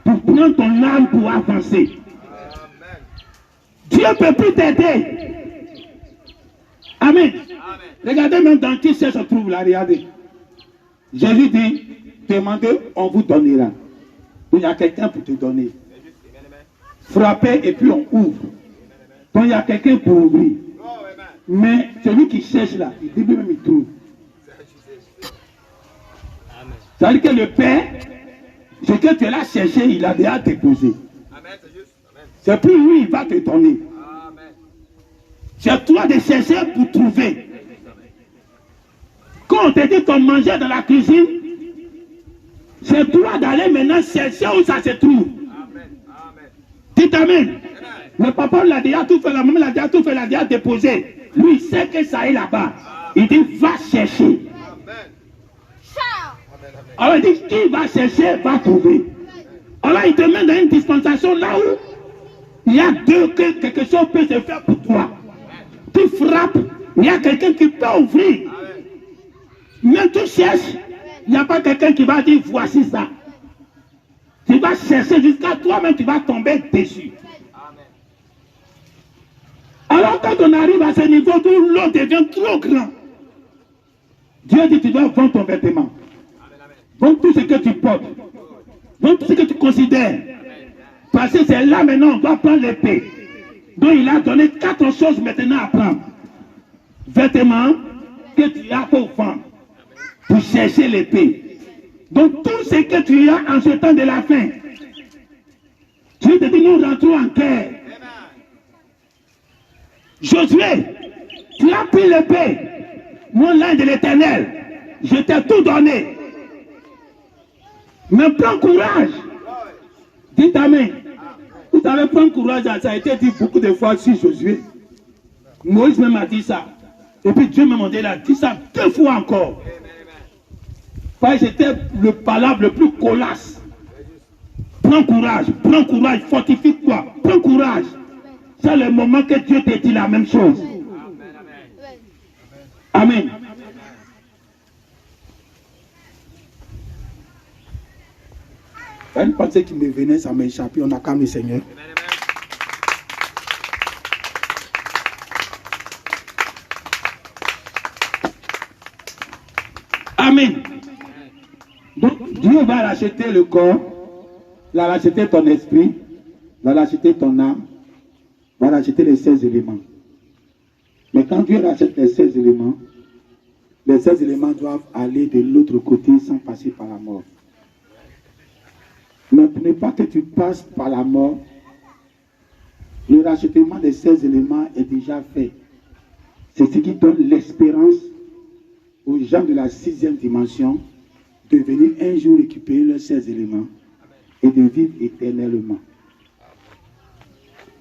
pour prendre ton âme pour avancer. Dieu ne peut plus t'aider. Amen. Regardez même dans qui se trouve là, regardez. Jésus dit, demandez, on vous donnera. Il y a quelqu'un pour te donner. Frappez et puis on ouvre. Donc il y a quelqu'un pour ouvrir. Mais celui qui cherche là, il dit même il trouve. C'est-à-dire que le Père, ce que tu l'as cherché, il a déjà déposé. C'est pour lui, il va te donner. C'est toi de chercher pour trouver. Quand on te dit qu'on mangeait dans la cuisine, c'est toi d'aller maintenant chercher où ça se trouve. Dites amen. Le papa l'a déjà tout fait, la maman l'a déjà tout fait, l'a déjà déposé. Lui, il sait que ça est là-bas. Il dit, va chercher. Alors il dit, qui va chercher, va trouver. Alors il te met dans une dispensation là où il y a que quelque chose peut se faire pour toi. Tu frappes, il y a quelqu'un qui peut ouvrir. Mais tu cherches, il n'y a pas quelqu'un qui va dire, voici ça. Tu vas chercher jusqu'à toi-même, tu vas tomber dessus. Alors quand on arrive à ce niveau où l'eau devient trop grand, Dieu dit, tu dois vendre ton vêtement. Vends tout ce que tu portes. Vends tout ce que tu considères. Parce que c'est là maintenant, on doit prendre l'épée. Donc il a donné 4 choses maintenant à prendre. Vêtements que tu as pour vendre. Pour chercher l'épée. Donc tout ce que tu as en ce temps de la fin. Dieu te dit, nous rentrons en guerre. Josué, tu as pris l'épée. Moi, l'un de l'Éternel, je t'ai tout donné. Mais prends courage. Dites amen. Vous savez, prendre courage, ça a été dit beaucoup de fois sur Josué. Moïse même a dit ça. Et puis Dieu m'a dit ça 2 fois encore. Parce que c'était le palabre le plus colasse. Prends courage, fortifie-toi, prends courage. C'est le moment que Dieu te dit la même chose. Amen. Il y a une pensée qui me venait, ça m'a échappé, on a calmé le Seigneur. Amen. Donc Dieu va racheter le corps, va racheter ton esprit, va racheter ton âme, va racheter les 16 éléments. Mais quand Dieu rachète les 16 éléments doivent aller de l'autre côté sans passer par la mort. Mais pour ne pas que tu passes par la mort, le rachètement des 16 éléments est déjà fait. C'est ce qui donne l'espérance aux gens de la 6e dimension de venir un jour récupérer leurs 16 éléments et de vivre éternellement.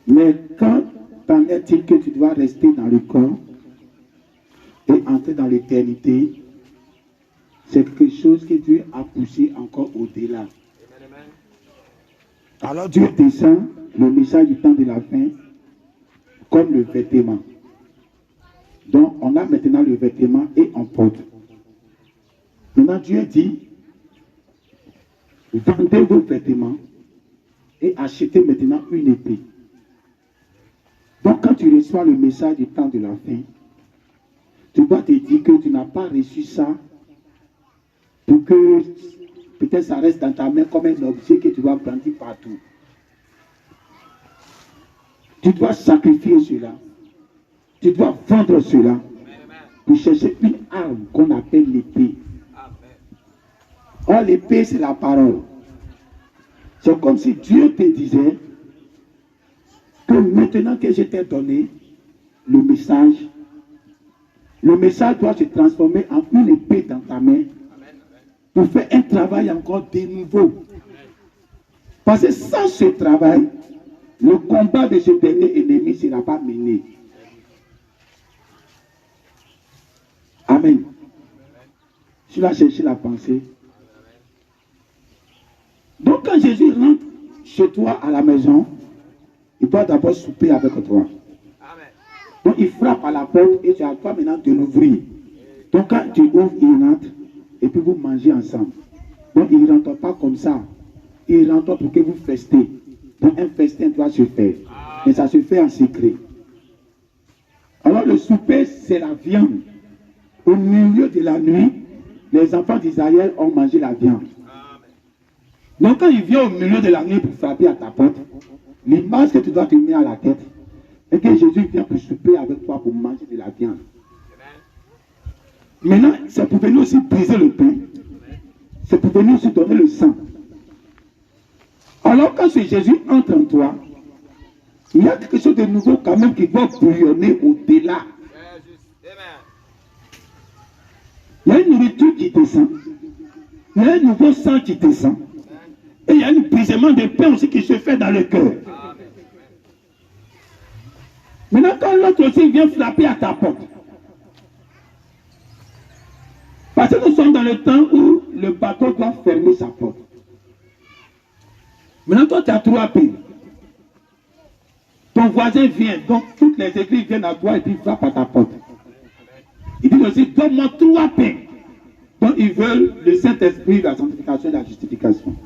Mais quand t'en est-il que tu dois rester dans le corps et entrer dans l'éternité, c'est quelque chose que Dieu a poussé encore au-delà. Alors Dieu descend le message du temps de la fin comme le vêtement. Donc on a maintenant le vêtement et on porte. Maintenant Dieu dit, vendez vos vêtements et achetez maintenant une épée. Donc quand tu reçois le message du temps de la fin, tu dois te dire que tu n'as pas reçu ça pour que peut-être ça reste dans ta main comme un objet que tu vas brandir partout. Tu dois sacrifier cela. Tu dois vendre cela pour chercher une arme qu'on appelle l'épée. Or, l'épée, c'est la parole. C'est comme si Dieu te disait que maintenant que je t'ai donné le message doit se transformer en une épée dans ta main pour faire un travail encore de nouveau. Parce que sans ce travail, le combat de ce dernier ennemi ne sera pas mené. Amen. Tu vas chercher la pensée. Donc quand Jésus rentre chez toi à la maison, il doit d'abord souper avec toi. Donc il frappe à la porte et c'est à toi maintenant de l'ouvrir. Donc quand tu ouvres, il rentre et puis vous mangez ensemble. Donc il ne rentre pas comme ça. Il rentre pour que vous festez. Donc un festin doit se faire. Mais ça se fait en secret. Alors le souper, c'est la viande. Au milieu de la nuit, les enfants d'Israël ont mangé la viande. Donc quand il vient au milieu de la nuit pour frapper à ta porte, l'image que tu dois te mettre à la tête, est que Jésus vient pour souper avec toi pour manger de la viande. Maintenant, c'est pour venir aussi briser le pain. C'est pour venir aussi donner le sang. Alors quand ce Jésus entre en toi, il y a quelque chose de nouveau quand même qui va bouillonner au-delà. Il y a une nourriture qui descend. Il y a un nouveau sang qui descend. Et il y a un brisement de pain aussi qui se fait dans le cœur. Maintenant, quand l'autre aussi vient frapper à ta porte, parce que nous sommes dans le temps où le bateau doit fermer sa porte. Maintenant, toi, tu as 3 pains. Ton voisin vient, donc toutes les églises viennent à toi et puis frappent à ta porte. Il dit aussi, donne-moi 3 pains. Donc, ils veulent le Saint-Esprit, la sanctification et la justification.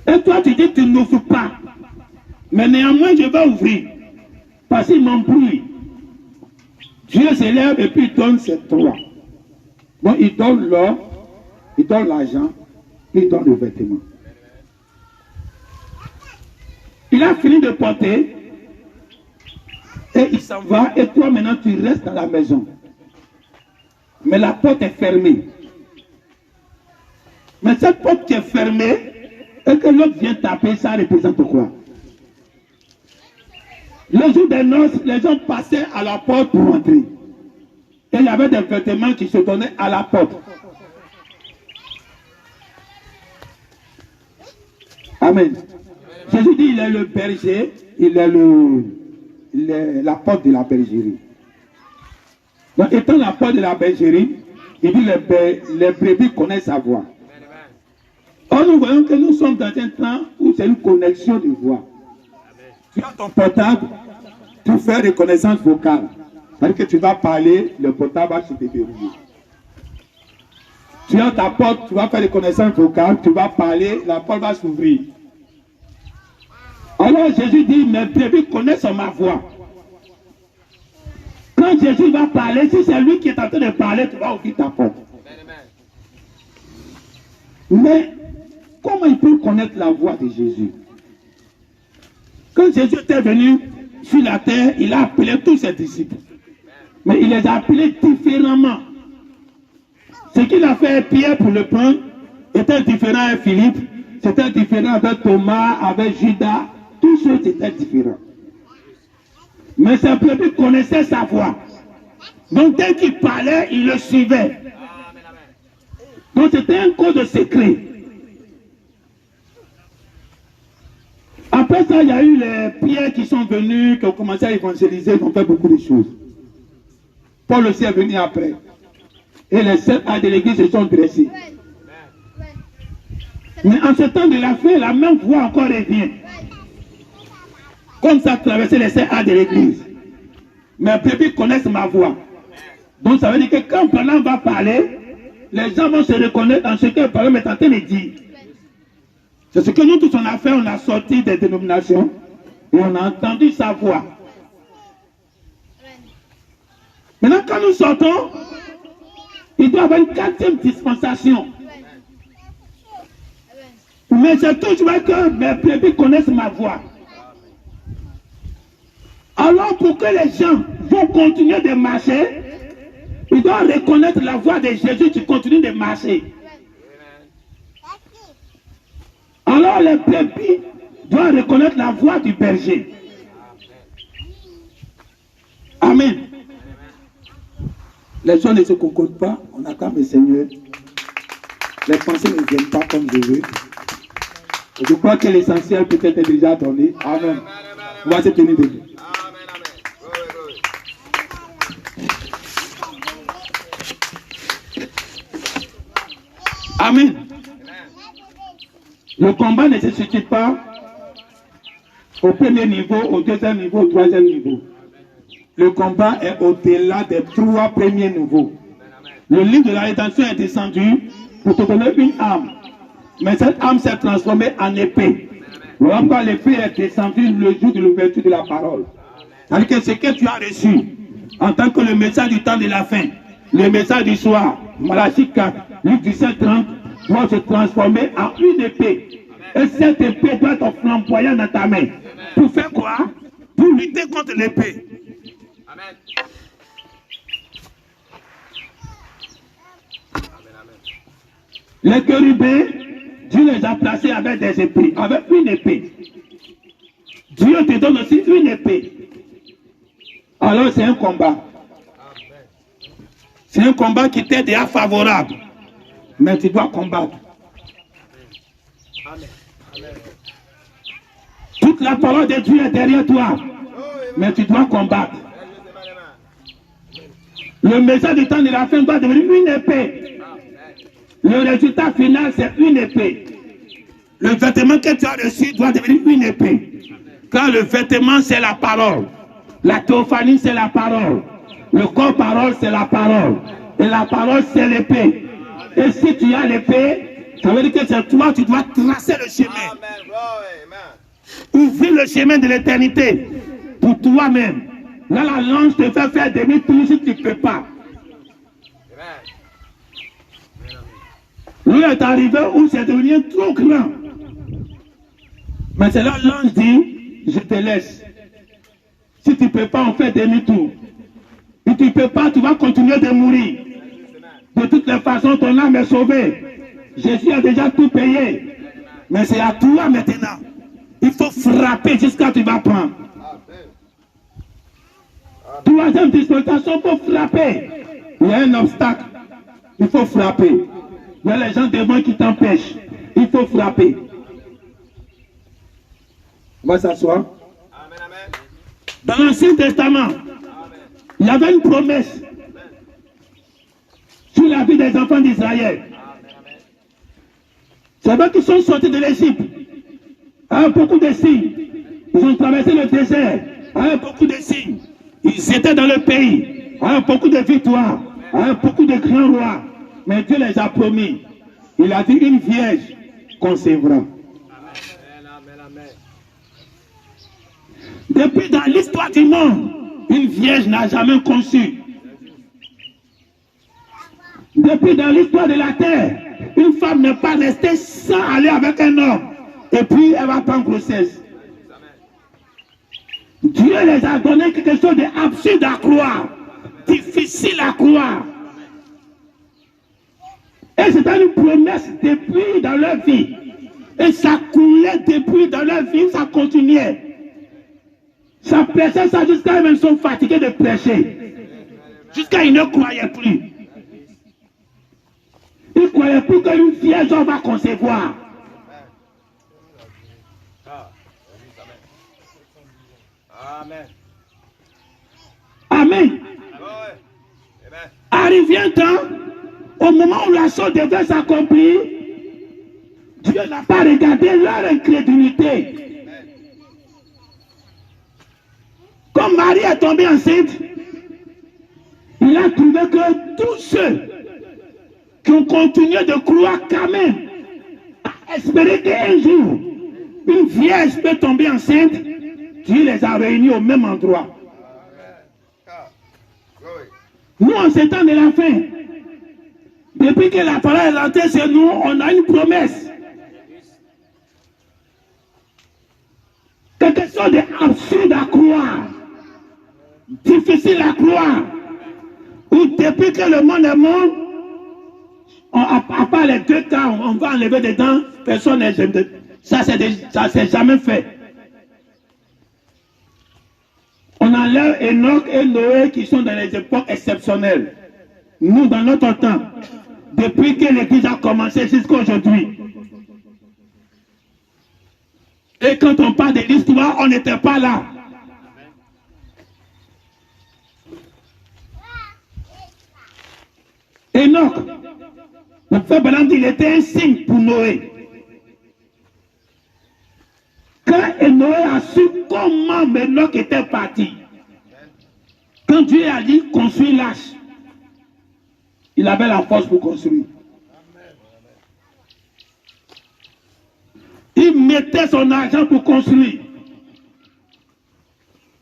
Et toi, tu dis, tu n'ouvres pas. Mais néanmoins, je vais ouvrir. Parce qu'il m'embrouille. Dieu s'élève et puis il donne ses 3. Donc, il donne l'or, il donne l'argent, il donne le vêtement. Il a fini de porter et il s'en va et toi maintenant tu restes dans la maison. Mais la porte est fermée. Mais cette porte qui est fermée et que l'autre vient taper, ça représente quoi? Le jour des noces, les gens passaient à la porte pour entrer. Et il y avait des vêtements qui se donnaient à la porte. Amen. Jésus dit, il est le berger, il est la porte de la bergerie. Donc, étant la porte de la bergerie, il dit, les brebis connaissent sa voix. Or, nous voyons que nous sommes dans un temps où c'est une connexion de voix. Tu as ton portable, tu fais reconnaissance vocale. C'est-à-dire que tu vas parler, le portable va se déverrouiller. Tu as ta porte, tu vas faire reconnaissance vocale, tu vas parler, la porte va s'ouvrir. Alors Jésus dit, mes brebis connaissent ma voix. Quand Jésus va parler, si c'est lui qui est en train de parler, tu vas ouvrir ta porte. Mais comment il peut connaître la voix de Jésus? Quand Jésus était venu sur la terre, il a appelé tous ses disciples. Mais il les a appelés différemment. Ce qu'il a fait Pierre pour le pain était différent avec Philippe, c'était différent avec Thomas, avec Judas. Tous ceux étaient différents. Mais ces brebis connaissaient sa voix. Donc dès qu'il parlait, il le suivait. Donc c'était un code secret. Après ça, il y a eu les Pierre qui sont venus, qui ont commencé à évangéliser, ils ont fait beaucoup de choses. Paul aussi est venu après. Et les 7 de l'église se sont dressés. Mais en ce temps de la fin, la même voix encore revient. Comme ça traversait les 7 de l'église. Mes brebis connaissent ma voix. Donc ça veut dire que quand Branham va parler, les gens vont se reconnaître dans ce que Branham est en train de dire. C'est ce que nous tous on a fait, on a sorti des dénominations et on a entendu sa voix. Maintenant quand nous sortons, il doit y avoir une 4e dispensation. Mais c'est toujours que mes brebis connaissent ma voix. Alors pour que les gens vont continuer de marcher, ils doivent reconnaître la voix de Jésus qui continue de marcher. Alors les brebis doivent reconnaître la voix du berger. Amen. Les gens ne se concordent pas, on acclame le Seigneur. Les pensées ne viennent pas comme je veux. Je crois que l'essentiel peut être déjà donné. Amen. On va se tenir debout. Amen. Le combat ne se situe pas au premier niveau, au deuxième niveau, au troisième niveau. Le combat est au-delà des 3 premiers niveaux. Le livre de la rédemption est descendu pour te donner une âme. Mais cette âme s'est transformée en épée. Voilà pourquoi l'épée est descendue le jour de l'ouverture de la parole. C'est-à-dire que ce que tu as reçu en tant que le message du temps de la fin, le message du soir, Malachie 4, Luc 17, 30, doit se transformer en une épée. Et cette épée doit être flamboyante dans ta main. Pour faire quoi? Pour lutter contre l'épée. Amen. Les chérubins, Dieu les a placés avec des épées, avec une épée. Dieu te donne aussi une épée. Alors c'est un combat. C'est un combat qui t'est déjà favorable. Mais tu dois combattre. Toute la parole de Dieu est derrière toi. Mais tu dois combattre. Le message du temps de la fin doit devenir une épée. Le résultat final, c'est une épée. Le vêtement que tu as reçu doit devenir une épée. Car le vêtement, c'est la parole. La théophanie, c'est la parole. Le corps parole, c'est la parole. Et la parole, c'est l'épée. Et si tu as l'épée, ça veut dire que c'est toi, tu dois tracer le chemin. Ouvrir le chemin de l'éternité pour toi-même. Là, la lance te fait faire demi-tour si tu ne peux pas. Lui est arrivé où c'est devenu trop grand. Mais c'est là l'ange dit, je te laisse. Si tu ne peux pas, on fait demi-tour. Si tu ne peux pas, tu vas continuer de mourir. De toutes les façons, ton âme est sauvée. Jésus a déjà tout payé. Mais c'est à toi maintenant. Il faut frapper jusqu'à ce que tu vas prendre. Troisième dispensation, il faut frapper. Il y a un obstacle. Il faut frapper. Il y a les gens devant qui t'empêchent. Il faut frapper. On va s'asseoir. Dans l'Ancien Testament, il y avait une promesse sur la vie des enfants d'Israël. C'est vrai qu'ils sont sortis de l'Égypte avec beaucoup de signes. Ils ont traversé le désert avec beaucoup de signes. Ils étaient dans le pays avec beaucoup de victoires, avec beaucoup de grands rois. Mais Dieu les a promis. Il a dit une vierge concevra. Depuis dans l'histoire du monde, une vierge n'a jamais conçu. Depuis dans l'histoire de la terre, une femme n'est pas restée sans aller avec un homme. Et puis elle va prendre grossesse. Dieu les a donné quelque chose d'absurde à croire, difficile à croire. Et c'était une promesse depuis dans leur vie. Et ça coulait depuis dans leur vie, ça continuait. Ça prêchait ça jusqu'à même ils sont fatigués de prêcher. Jusqu'à ils ne croyaient plus. Ils ne croyaient plus qu'une vierge va concevoir. Amen. Amen. Arrive un temps, au moment où la chose devait s'accomplir, Dieu n'a pas regardé leur incrédulité. Comme Marie est tombée enceinte, il a trouvé que tous ceux qui ont continué de croire quand même, à espérer qu'un jour, une vierge peut tomber enceinte, Dieu les a réunis au même endroit. Nous, en ces temps de la fin, depuis que la parole est rentrée chez nous, on a une promesse. Quelque chose d'absurde à croire, difficile à croire. Ou depuis que le monde est mort, à part les deux cas, on va enlever des dents, personne n'est jamais. Ça s'est jamais fait. On enlève Enoch et Noé qui sont dans les époques exceptionnelles. Nous, dans notre temps, depuis que l'Église a commencé jusqu'à aujourd'hui. Et quand on parle de l'histoire, on n'était pas là. Enoch, le frère Branham dit, il était un signe pour Noé. Quand Noé a su comment Enoch était parti, quand Dieu a dit construire l'arche, il avait la force pour construire. Il mettait son argent pour construire.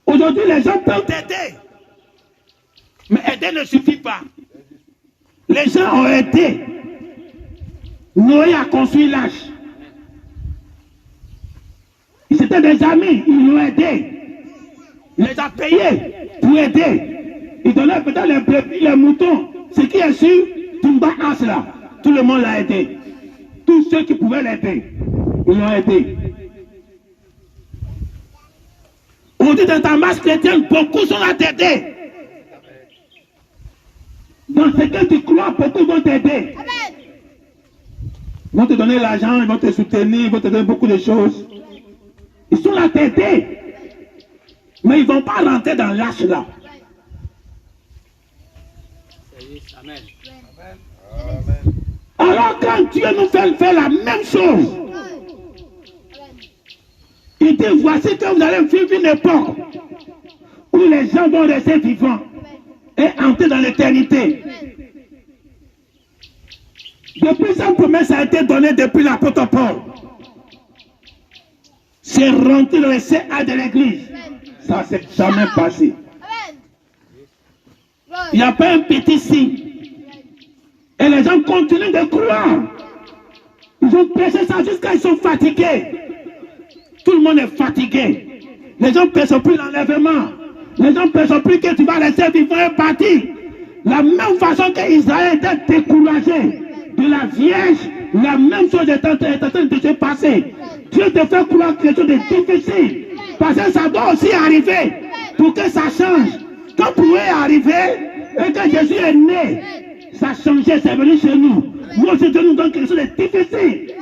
Au Aujourd'hui, les gens peuvent t'aider. Mais aider ne suffit pas. Les gens ont aidé. Noé a construit l'arche. Ils étaient des amis, ils l'ont aidé. Il les a payés pour aider. Ils donnaient peut-être les brebis, les moutons. Ce qui est sûr, Tumba As là, tout le monde l'a aidé. Tous ceux qui pouvaient l'aider, ils l'ont aidé. Aujourd'hui, dans ta masse chrétienne, beaucoup sont à t'aider. Dans ce que tu crois, beaucoup vont t'aider. Ils vont te donner l'argent, ils vont te soutenir, ils vont te donner beaucoup de choses. Ils sont là à t'aider. Mais ils ne vont pas rentrer dans l'âge là. Amen. Alors quand Dieu nous fait la même chose, il dit voici que vous allez vivre une époque où les gens vont rester vivants et entrer dans l'éternité. Depuis cette promesse a été donnée depuis l'apôtre Paul. C'est rentrer dans le CA de l'église. Ça s'est jamais passé. Il n'y a pas un petit signe. Et les gens continuent de croire. Ils ont prêché ça jusqu'à ils sont fatigués. Tout le monde est fatigué. Les gens ne prêchent plus l'enlèvement. Les gens ne prêchent plus que tu vas rester vivant et partir. La même façon qu'Israël était découragé de la Vierge, la même chose est en train de se passer. Dieu te fait croire quelque chose de difficile. Parce que ça doit aussi arriver pour que ça change. Quand pourrait arriver et que Jésus est né, ça changeait, c'est venu chez nous. Nous aussi, Dieu nous donne quelque chose de difficile.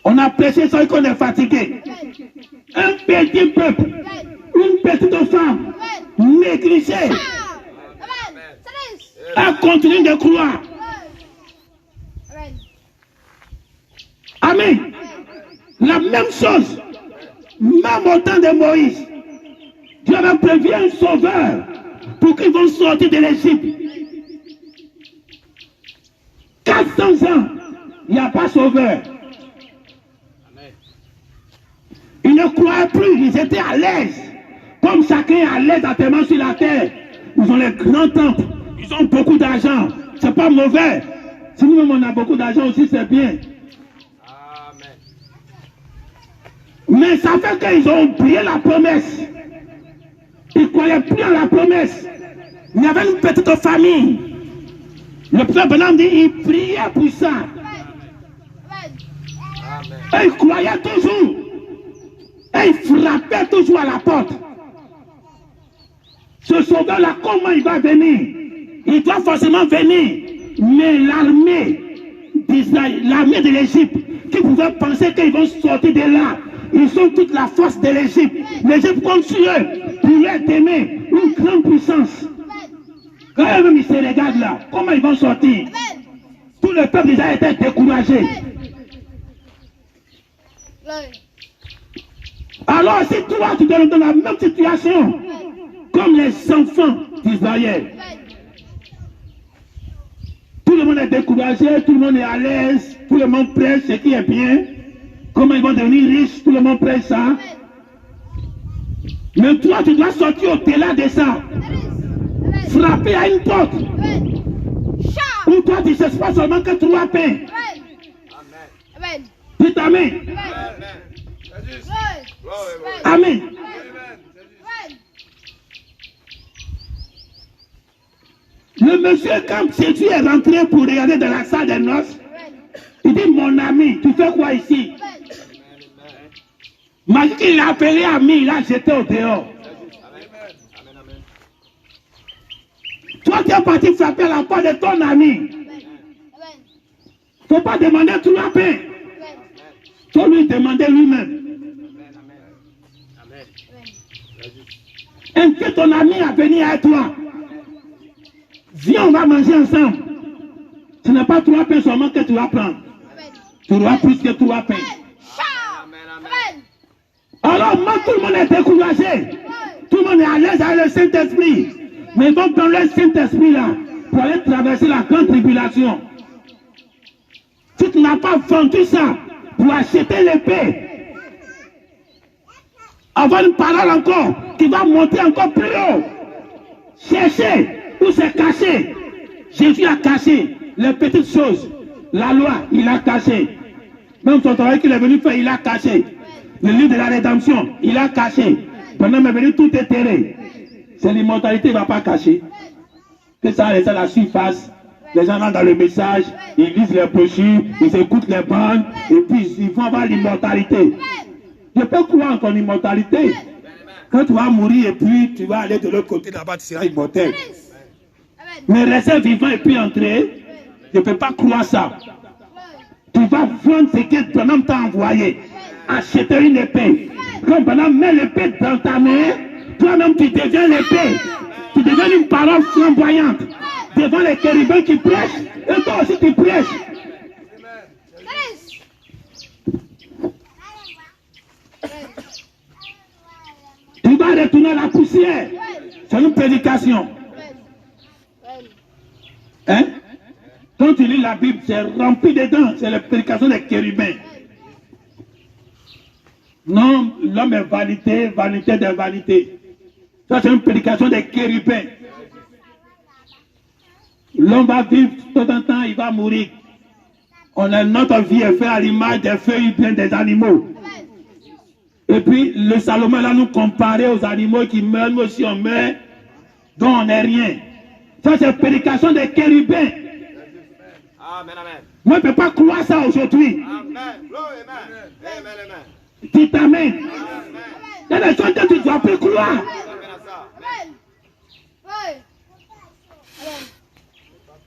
On a prêché ça et qu'on est fatigué. Un petit peuple, une petite femme, négligée, elle continue de croire. Amen. La même chose, même au temps de Moïse, Dieu avait prévu un sauveur pour qu'ils vont sortir de l'Égypte. 400 ans, il n'y a pas sauveur. Ils ne croyaient plus, ils étaient à l'aise. Comme chacun est à l'aise actuellement sur la terre. Ils ont les grands temples, ils ont beaucoup d'argent. C'est pas mauvais. Si nous-mêmes on a beaucoup d'argent aussi, c'est bien. Amen. Mais ça fait qu'ils ont oublié la promesse. Ils ne croyaient plus à la promesse. Il y avait une petite famille. Le prophète Branham dit, il priait pour ça. Et il croyait toujours. Et il frappait toujours à la porte. Ce sauveur-là, comment il va venir? Il doit forcément venir. Mais l'armée d'Israël, l'armée de l'Égypte, qui pouvait penser qu'ils vont sortir de là, ils ont toute la force de l'Égypte. L'Égypte contre eux, pour être aimé, une grande puissance. Quand eux-mêmes ils se regardent là, comment ils vont sortir? Tout le peuple déjà était découragé. Alors si toi tu es dans la même situation comme les enfants d'Israël, tout le monde est découragé, tout le monde est à l'aise, tout le monde prêche ce qui est bien, comment ils vont devenir riches, tout le monde prêche ça. Mais toi tu dois sortir au-delà de ça, frapper à une porte où toi tu ne cherches pas seulement que 3 pains. Amen. Dites Amen. Amen. Le monsieur, quand Jésus est rentré pour regarder dans la salle des noces, il dit, mon ami, tu fais quoi ici? Malgré qu'il l'a appelé ami, il l'a jeté au dehors. Toi, tu es parti frapper à la porte de ton ami. Il ne faut pas demander 3 pains. Il faut lui demander lui-même. Invite ton ami à venir à toi. Viens, on va manger ensemble. Ce n'est pas 3 pains seulement que tu vas prendre. Tu auras plus que 3 pains. Alors, moi, tout le monde est découragé. Tout le monde est à l'aise avec le Saint-Esprit. Mais ils vont prendre le Saint-Esprit là pour aller traverser la grande tribulation. Si tu n'as pas vendu ça pour acheter l'épée, Avoir une parole encore qui va monter encore plus haut. Chercher où c'est caché. Jésus a caché les petites choses. La loi, il a caché. Même son travail qu'il est venu faire, il a caché. Le livre de la rédemption, il a caché. Pendant qu'il est venu, tout est terré. C'est l'immortalité, il ne va pas cacher. Que ça reste à la surface. Les gens rentrent dans le message, ils lisent les brochures, ils écoutent les bandes, et puis ils vont avoir l'immortalité. Je peux croire en ton immortalité. Quand tu vas mourir et puis tu vas aller de l'autre côté là-bas, tu seras immortel. Mais rester vivant et puis entrer, je ne peux pas croire ça. Tu vas vendre ce que Branham t'a envoyé. Acheter une épée. Quand Branham met l'épée dans ta main, toi-même tu deviens l'épée. Tu deviens une parole flamboyante devant les chérubins qui prêchent. Et toi aussi tu prêches. Tu vas retourner à la poussière. C'est une prédication. Hein? Quand tu lis la Bible, c'est rempli dedans. C'est la prédication des chérubins. Non, l'homme est vanité, vanité des vanités. Ça, c'est une prédication des chérubins. L'homme va vivre tout un temps, il va mourir. Notre vie est faite à l'image des feuilles pleines des animaux. Et puis, le Salomon là nous comparer aux animaux qui meurent, nous aussi on meurt, dont on n'est rien. Ça, c'est la prédication des chérubins. Amen, amen. Moi, je ne peux pas croire ça aujourd'hui. Amen. Amen, amen. Tu t'amènes. Il y a des choses que tu ne dois plus croire.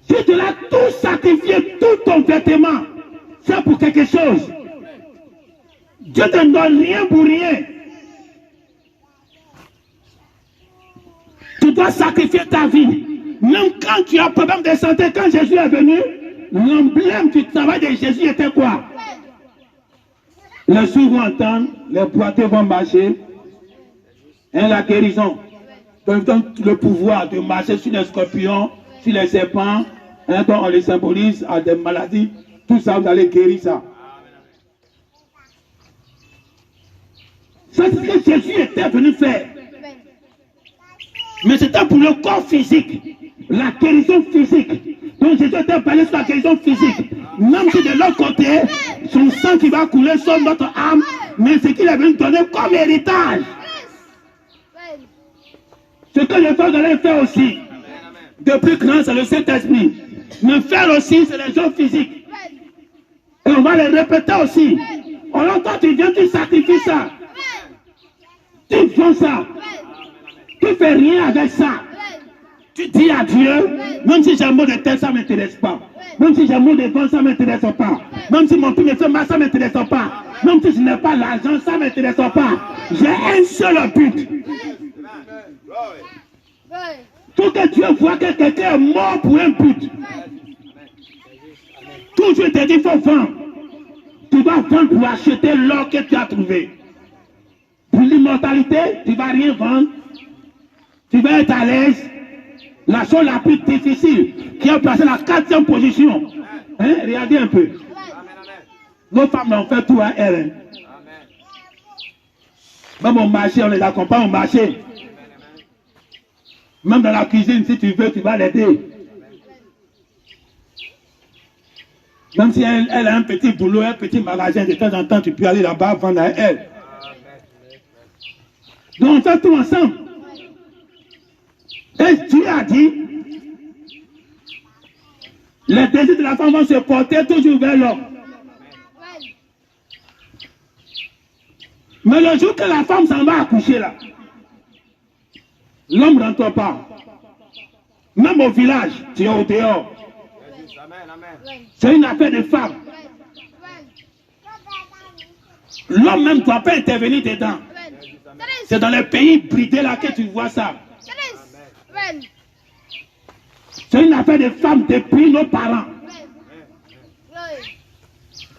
Si tu l'as tout sacrifié, tout ton vêtement, c'est pour quelque chose. Dieu ne te donne rien pour rien. Tu dois sacrifier ta vie. Même quand tu as un problème de santé, quand Jésus est venu, l'emblème du travail de Jésus était quoi? Les sourds vont entendre, les boiteux vont marcher, et la guérison. Donc le pouvoir de marcher sur les scorpions, sur les serpents, dont on les symbolise à des maladies, tout ça, vous allez guérir ça. Ça, c'est ce que Jésus était venu faire. Mais c'était pour le corps physique, la guérison physique. Donc Jésus était parlé sur la guérison physique. Même si de l'autre côté, son sang qui va couler sur notre âme, mais ce qu'il est venu donner comme héritage. Ce que les femmes allaient faire aussi, depuis grand, c'est le Saint-Esprit. Mais faire aussi, c'est les choses physiques. Et on va les répéter aussi. Alors toi, tu viens, tu sacrifies ça. Tu vends ça. Tu ne fais rien avec ça. Tu dis à Dieu, même si j'ai un mot de tête, ça ne m'intéresse pas. Même si j'ai un mot de vent, ça ne m'intéresse pas. Même si mon prix me fait mal, ça ne m'intéresse pas. Même si je n'ai pas l'argent, ça ne m'intéresse pas. J'ai un seul but. Faut que Dieu voit que quelqu'un est mort pour un but. Toujours te dit, il faut vendre. Tu vas vendre pour acheter l'or que tu as trouvé. Pour l'immortalité, tu ne vas rien vendre. Tu vas être à l'aise. La chose la plus difficile, qui a placé la 4e position. Hein? Regardez un peu. Nos femmes l'ont fait tout à elles. Même au marché, on les accompagne au marché. Même dans la cuisine, si tu veux, tu vas l'aider. Même si elle a un petit boulot, un petit magasin, de temps en temps, tu peux aller là-bas vendre à elle. Donc on fait tout ensemble. Et Dieu a dit, les désirs de la femme vont se porter toujours vers l'homme. Mais le jour que la femme s'en va accoucher là, l'homme ne rentre pas. Même au village, tu es au dehors. C'est une affaire de femme. L'homme même ne doit pas intervenir dedans. C'est dans les pays bridés là que tu vois ça. C'est une affaire de femme depuis nos parents.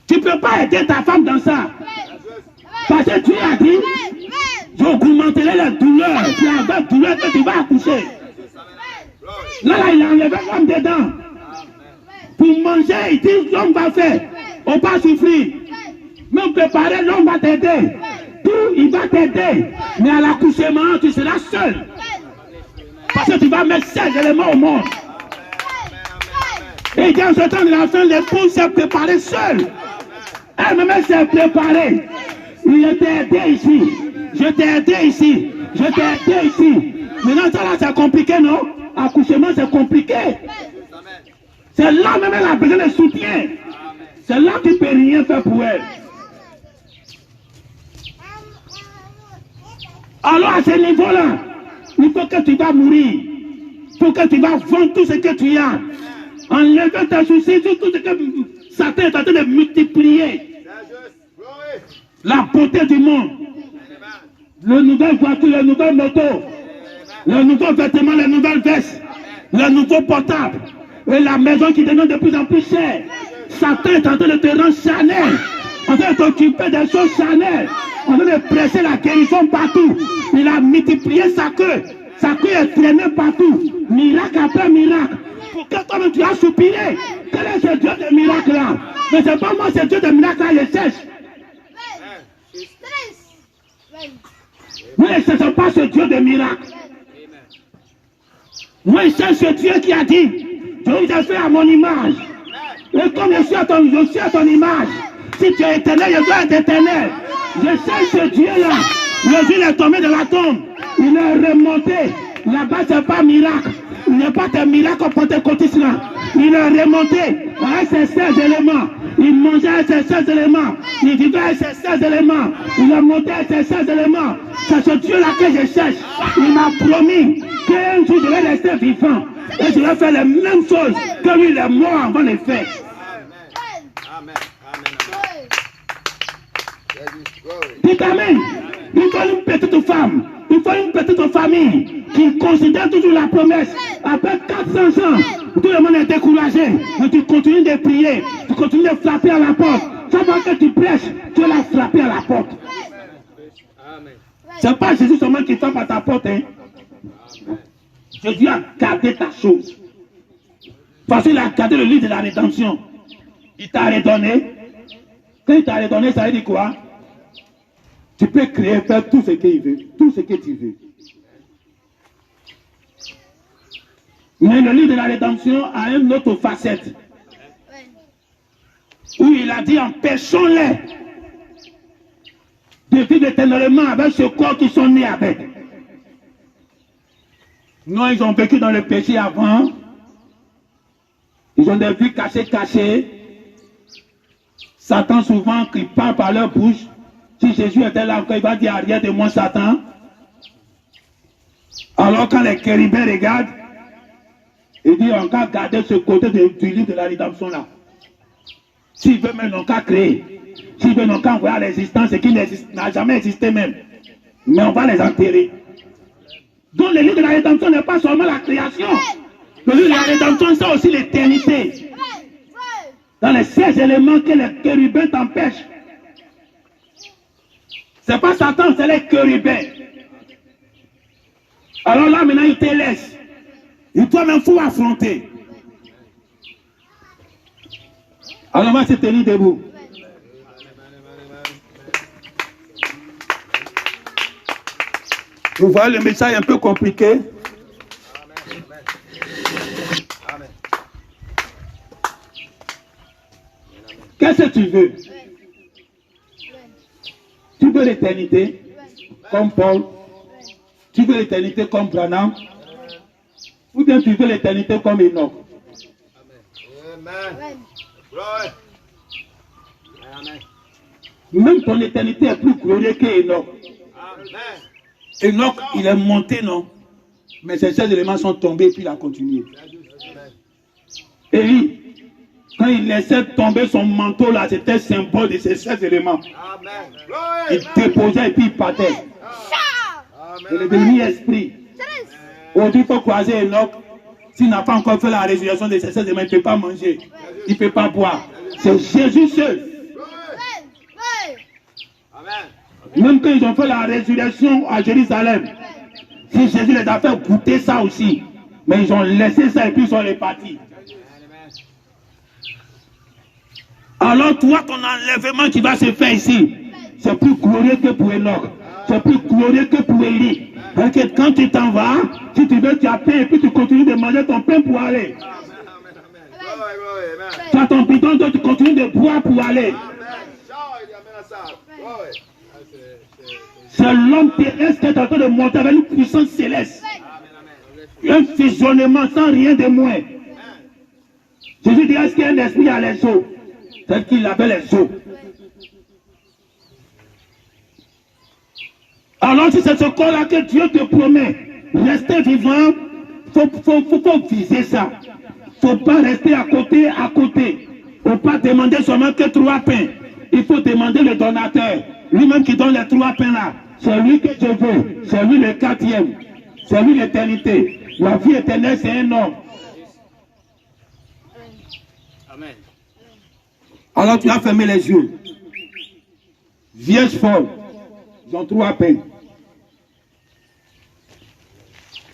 Tu ne peux pas aider ta femme dans ça. Parce que tu as dit, j'augmenterai la douleur. C'est avec douleur que tu vas accoucher. Là, il a enlevé l'homme dedans. Pour manger, il dit, l'homme va faire. On va souffrir. Même préparer, l'homme va t'aider. tout, il va t'aider. Mais à l'accouchement, tu seras seul. Parce que tu vas mettre 16 éléments au monde. Et dans ce temps de l'enfant, l'épouse s'est préparée seule. Elle-même s'est préparée. Je t'ai aidé ici. Je t'ai aidé ici. Je t'ai aidé ici. Maintenant, ça là, c'est compliqué, non? Accouchement, c'est compliqué. C'est là même elle a besoin de soutien. C'est là que tu ne peux rien faire pour elle. Alors à ce niveau-là, il faut que tu vas mourir. Il faut que tu vas vendre tout ce que tu as. Enlever tes soucis, tout ce que Satan est en train de multiplier. La beauté du monde. Les nouvelles voitures, les nouvelles motos, les nouveaux vêtements, les nouvelles vestes, les nouveaux portables. Et la maison qui devient de plus en plus chère. Satan est en train de te rendre charnel. En train de t'occuper des choses charnelles. En train de presser la guérison partout. Il a multiplié sa queue. Sa queue est traînée partout. Miracle après miracle. Pour que toi-même tu as soupiré. Quel est ce Dieu de miracle là? Mais c'est pas moi, ce Dieu de miracle là, je cherche. Moi, je ne cherche pas ce Dieu de miracle. Moi, je cherche ce Dieu qui a dit, je vous ai fait à mon image. Et comme je suis à ton image, si tu es éternel, je dois être éternel. Je cherche ce Dieu-là. Le Dieu est tombé de la tombe. Il est remonté. Là-bas, ce n'est pas miracle. Il n'y a pas de miracle au pentecôtiste là. Il est remonté avec ses 16 éléments. Il mangeait avec ses 16 éléments. Il vivait avec ses 16 éléments. Il est monté avec ses 16 éléments. C'est ce Dieu-là que je cherche. Il m'a promis qu'un jour je vais rester vivant. Et je vais faire les mêmes choses que lui, il est mort avant de faire. Amen. Dites amen. Il faut une petite femme. Il faut une petite famille qui considère toujours la promesse. Après 400 ans, tout le monde est découragé. Mais tu continues de prier. Tu continues de frapper à la porte. Chaque fois que tu prêches, tu vas la frapper à la porte. C'est pas Jésus seulement qui frappe à ta porte. Hein. Jésus a gardé ta chose. Parce qu'il a gardé le livre de la rédemption. Il t'a redonné. Quand il t'a redonné, ça veut dire quoi? Tu peux créer, faire tout ce qu'il veut, tout ce que tu veux. Mais le livre de la rédemption a une autre facette. Où il a dit, empêchons-les de vivre éternellement avec ce corps qu'ils sont nés avec. Non, ils ont vécu dans le péché avant. Ils ont des vies cachées. Satan souvent qui parle par leur bouche. Si Jésus était là, il va dire arrière de moi Satan. Alors quand les chérubins regardent, il dit on va garder ce côté du livre de la rédemption là. S'il veut même, on va créer. S'il veut, on va envoyer à l'existence ce qui n'a jamais existé même. Mais on va les enterrer. Donc le livre de la rédemption n'est pas seulement la création. Le livre de la rédemption, c'est aussi l'éternité. Dans les 16 éléments que les chérubins t'empêchent. C'est pas Satan, c'est les chérubins. Alors là, maintenant, il te laisse. Et toi-même, il faut affronter. Alors, on va se tenir debout. Vous voyez, le message est un peu compliqué. Qu'est-ce que tu veux? Tu veux l'éternité comme Paul? Tu veux l'éternité comme Branham? Ou bien tu veux l'éternité comme Enoch? Amen. Même ton éternité est plus glorieuse qu'Enoch. Enoch, il est monté, non? Mais ces 16 éléments sont tombés et puis il a continué. Élie, quand il laissait tomber son manteau là, c'était symbole de ces 16 éléments. Il déposait et puis il partait. Et le dernier esprit. Aujourd'hui, il faut croiser Enoch. S'il n'a pas encore fait la résurrection de ces 16 éléments, il ne peut pas manger. Il ne peut pas boire. C'est Jésus seul. Même quand ils ont fait la résurrection à Jérusalem, si Jésus les a fait goûter ça aussi, mais ils ont laissé ça et puis ils sont repartis. Alors toi, ton enlèvement qui va se faire ici, c'est plus glorieux que pour Enoch. C'est plus glorieux que pour Élie. Parce que quand tu t'en vas, si tu veux, tu as pain et puis tu continues de manger ton pain pour aller. Tu as ton bidon, donc tu continues de boire pour aller. C'est l'homme terrestre qui est en train de monter avec une puissance céleste. Un fusionnement sans rien de moins. Jésus dit, est-ce qu'il y a un esprit à les eaux? C'est qu'il avait les eaux. Alors si c'est ce corps-là que Dieu te promet, rester vivant, faut viser ça. Il ne faut pas rester à côté. Il ne faut pas demander seulement que 3 pains. Il faut demander le donateur. Lui-même qui donne les 3 pains là. C'est lui que je veux. C'est lui le 4e. C'est lui l'éternité. La vie éternelle, c'est un homme. Amen. Alors tu as fermé les yeux. Vierge folle. Ils ont 3 pains.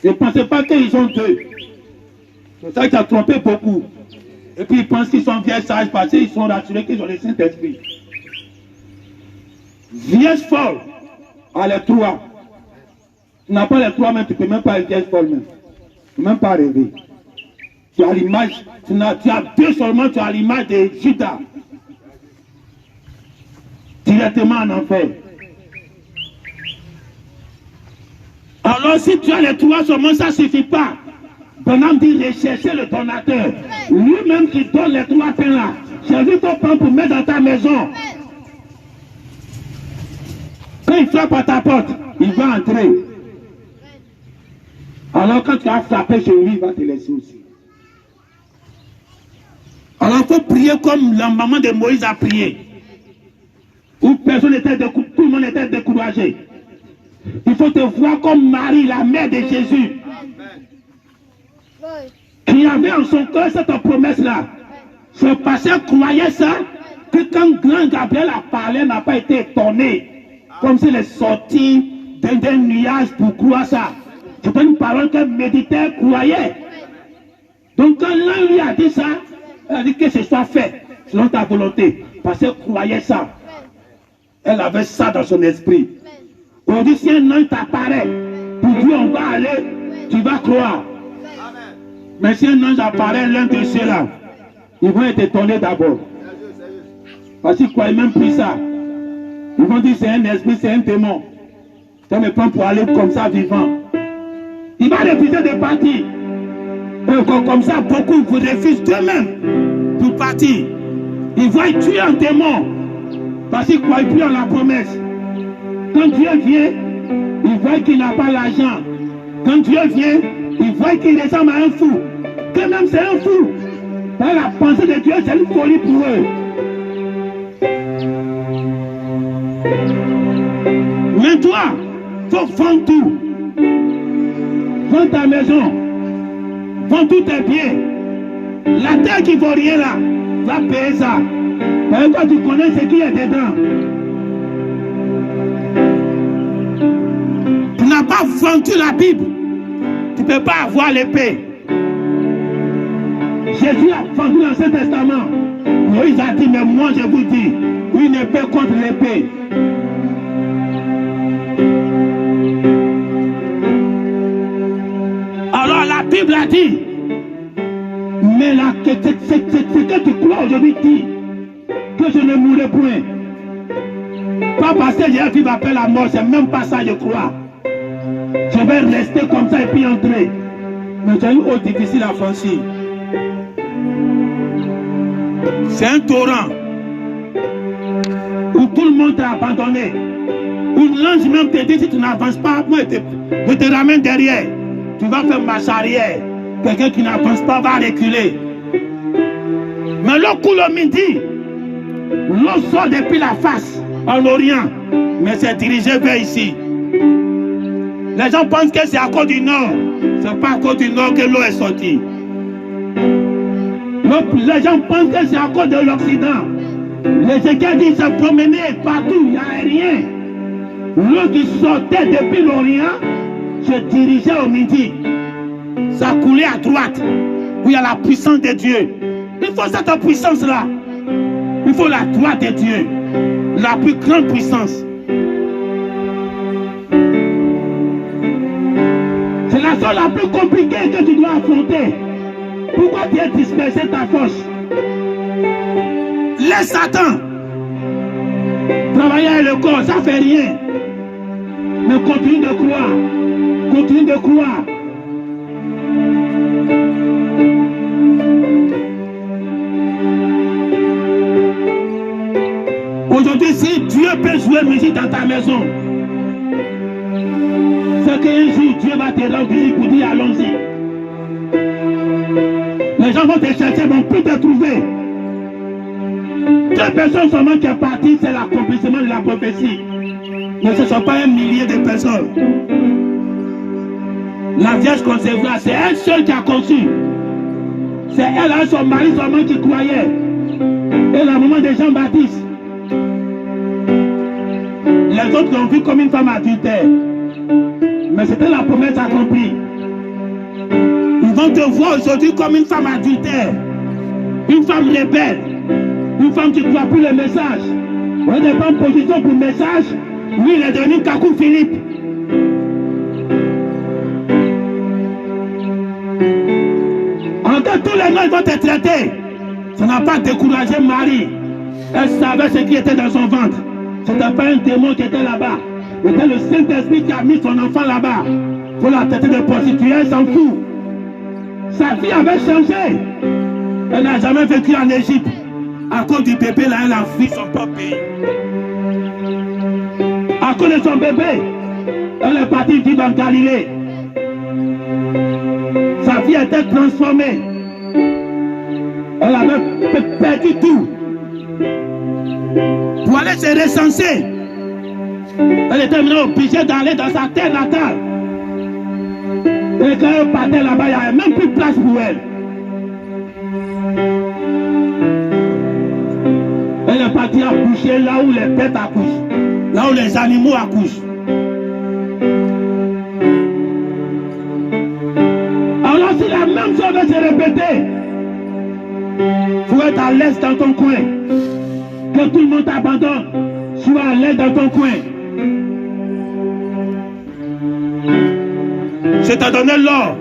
Ne pensez pas qu'ils ont 2. C'est ça qui a trompé beaucoup. Et puis ils pensent qu'ils sont vierges sages parce qu'ils sont rassurés qu'ils ont le Saint-Esprit. Vierge folle a les 3. Tu n'as pas les 3 même, tu ne peux même pas être vierge folle même. Tu ne peux même pas rêver. Tu as l'image, tu as 2 seulement, tu as l'image de Judas. Directement en enfer. Alors si tu as les 3 seulement, ça ne suffit pas. Bonhomme dit rechercher le donateur. Lui-même qui donne les 3 pains là. J'ai vu ton pain pour mettre dans ta maison. Quand il frappe à ta porte, il va entrer. Alors quand tu as frappé chez lui, il va te laisser aussi. Alors il faut prier comme la maman de Moïse a prié. Où personne n'était tout le monde était découragé. Il faut te voir comme Marie, la mère de Jésus. Qui avait en son cœur cette promesse-là. Ce pasteur croyait ça, que quand grand Gabriel a parlé, n'a pas été étonné. Comme s'il est sorti d'un nuage pour croire ça. C'était une parole que méditeur croyait. Donc quand l'un lui a dit ça, elle a dit que ce soit fait, selon ta volonté. Parce qu'elle croyait ça. Elle avait ça dans son esprit. On dit si un ange t'apparaît, pour Dieu on va aller, tu vas croire. Mais si un ange apparaît, l'un de ceux-là, ils vont être étonnés d'abord. Parce qu'ils ne croient même plus ça. Ils vont dire c'est un esprit, c'est un démon. Ça me prend pour aller comme ça vivant. Il va refuser de partir. Comme ça, beaucoup vous refusent d'eux-mêmes pour partir. Ils vont tuer un démon. Parce qu'ils ne croient plus en la promesse. Quand Dieu vient, il voit qu'il n'a pas l'argent. Quand Dieu vient, il voit qu'il ressemble à un fou. Que même c'est un fou. Dans la pensée de Dieu, c'est une folie pour eux. Mais toi, il faut vendre tout. Vends ta maison. Vends tous tes biens. La terre qui ne vaut rien là, va payer ça. Parce que toi, tu connais ce qu'il y a dedans. Tu n'as pas vendu la Bible. Tu ne peux pas avoir l'épée. Jésus a vendu l'Ancien Testament. Moïse a dit, mais moi je vous dis, une épée contre l'épée. Alors la Bible a dit, mais là, ce que tu crois aujourd'hui dit, que je ne mourrai point. Pas parce que j'ai vu m'appeler la mort, c'est même pas ça je crois. Je vais rester comme ça et puis entrer. Mais j'ai une eau difficile à franchir. C'est un torrent où tout le monde t'a abandonné. Où l'ange même te dit si tu n'avances pas, moi je te ramène derrière. Tu vas faire marche arrière. Quelqu'un qui n'avance pas va reculer. Mais l'eau coule au midi. L'eau sort depuis la face en Orient. Mais c'est dirigé vers ici. Les gens pensent que c'est à cause du nord. C'est pas à cause du nord que l'eau est sortie. Les gens pensent que c'est à cause de l'Occident. Les Égyptiens disent se promener partout, il n'y a rien. L'eau qui sortait depuis l'Orient se dirigeait au midi. Ça coulait à droite, où il y a la puissance de Dieu. Il faut cette puissance-là. Il faut la droite de Dieu. la plus grande puissance. C'est la chose la plus compliquée que tu dois affronter. Pourquoi tu es dispersé ta force? Laisse Satan travailler avec le corps, ça fait rien. Mais continue de croire. Continue de croire. Aujourd'hui, si Dieu peut jouer musique dans ta maison, c'est qu'un jour Dieu va te rendre visite pour dire allons-y. Les gens vont te chercher, vont plus te trouver. 2 personnes seulement qui est partie, c'est l'accomplissement de la prophétie. Mais ce ne sont pas 1 millier de personnes. La Vierge concevoir, c'est elle seule qui a conçu. C'est elle et son mari seulement qui croyait. Et la maman de Jean-Baptiste. Les autres l'ont vue comme une femme adultère. Mais c'était la promesse accomplie. Ils vont te voir aujourd'hui comme une femme adultère. Une femme rebelle. Une femme qui ne croit plus le message. On n'est pas en position pour le message. Lui, il est devenu Kakou Philippe. Encore tous les noms, ils vont te traiter. Ça n'a pas découragé Marie. Elle savait ce qui était dans son ventre. Ce n'était pas un démon qui était là-bas. C'était le Saint-Esprit qui a mis son enfant là-bas. Pour la traiter de prostituée, elle s'en fout. Sa vie avait changé. Elle n'a jamais vécu en Égypte. À cause du bébé, là, elle a fui son propre pays. À cause de son bébé, elle est partie vivre en Galilée. Sa vie était transformée. Elle avait perdu tout. Pour aller se recenser, elle était maintenant obligée d'aller dans sa terre natale. Et quand elle partait là-bas, il n'y avait même plus de place pour elle. Elle est partie accoucher là où les bêtes accouchent, là où les animaux accouchent. Alors si la même chose va se répéter, il faut être à l'aise dans ton coin. Que tout le monde t'abandonne, sois à l'aise dans ton coin. Je t'ai donné l'or.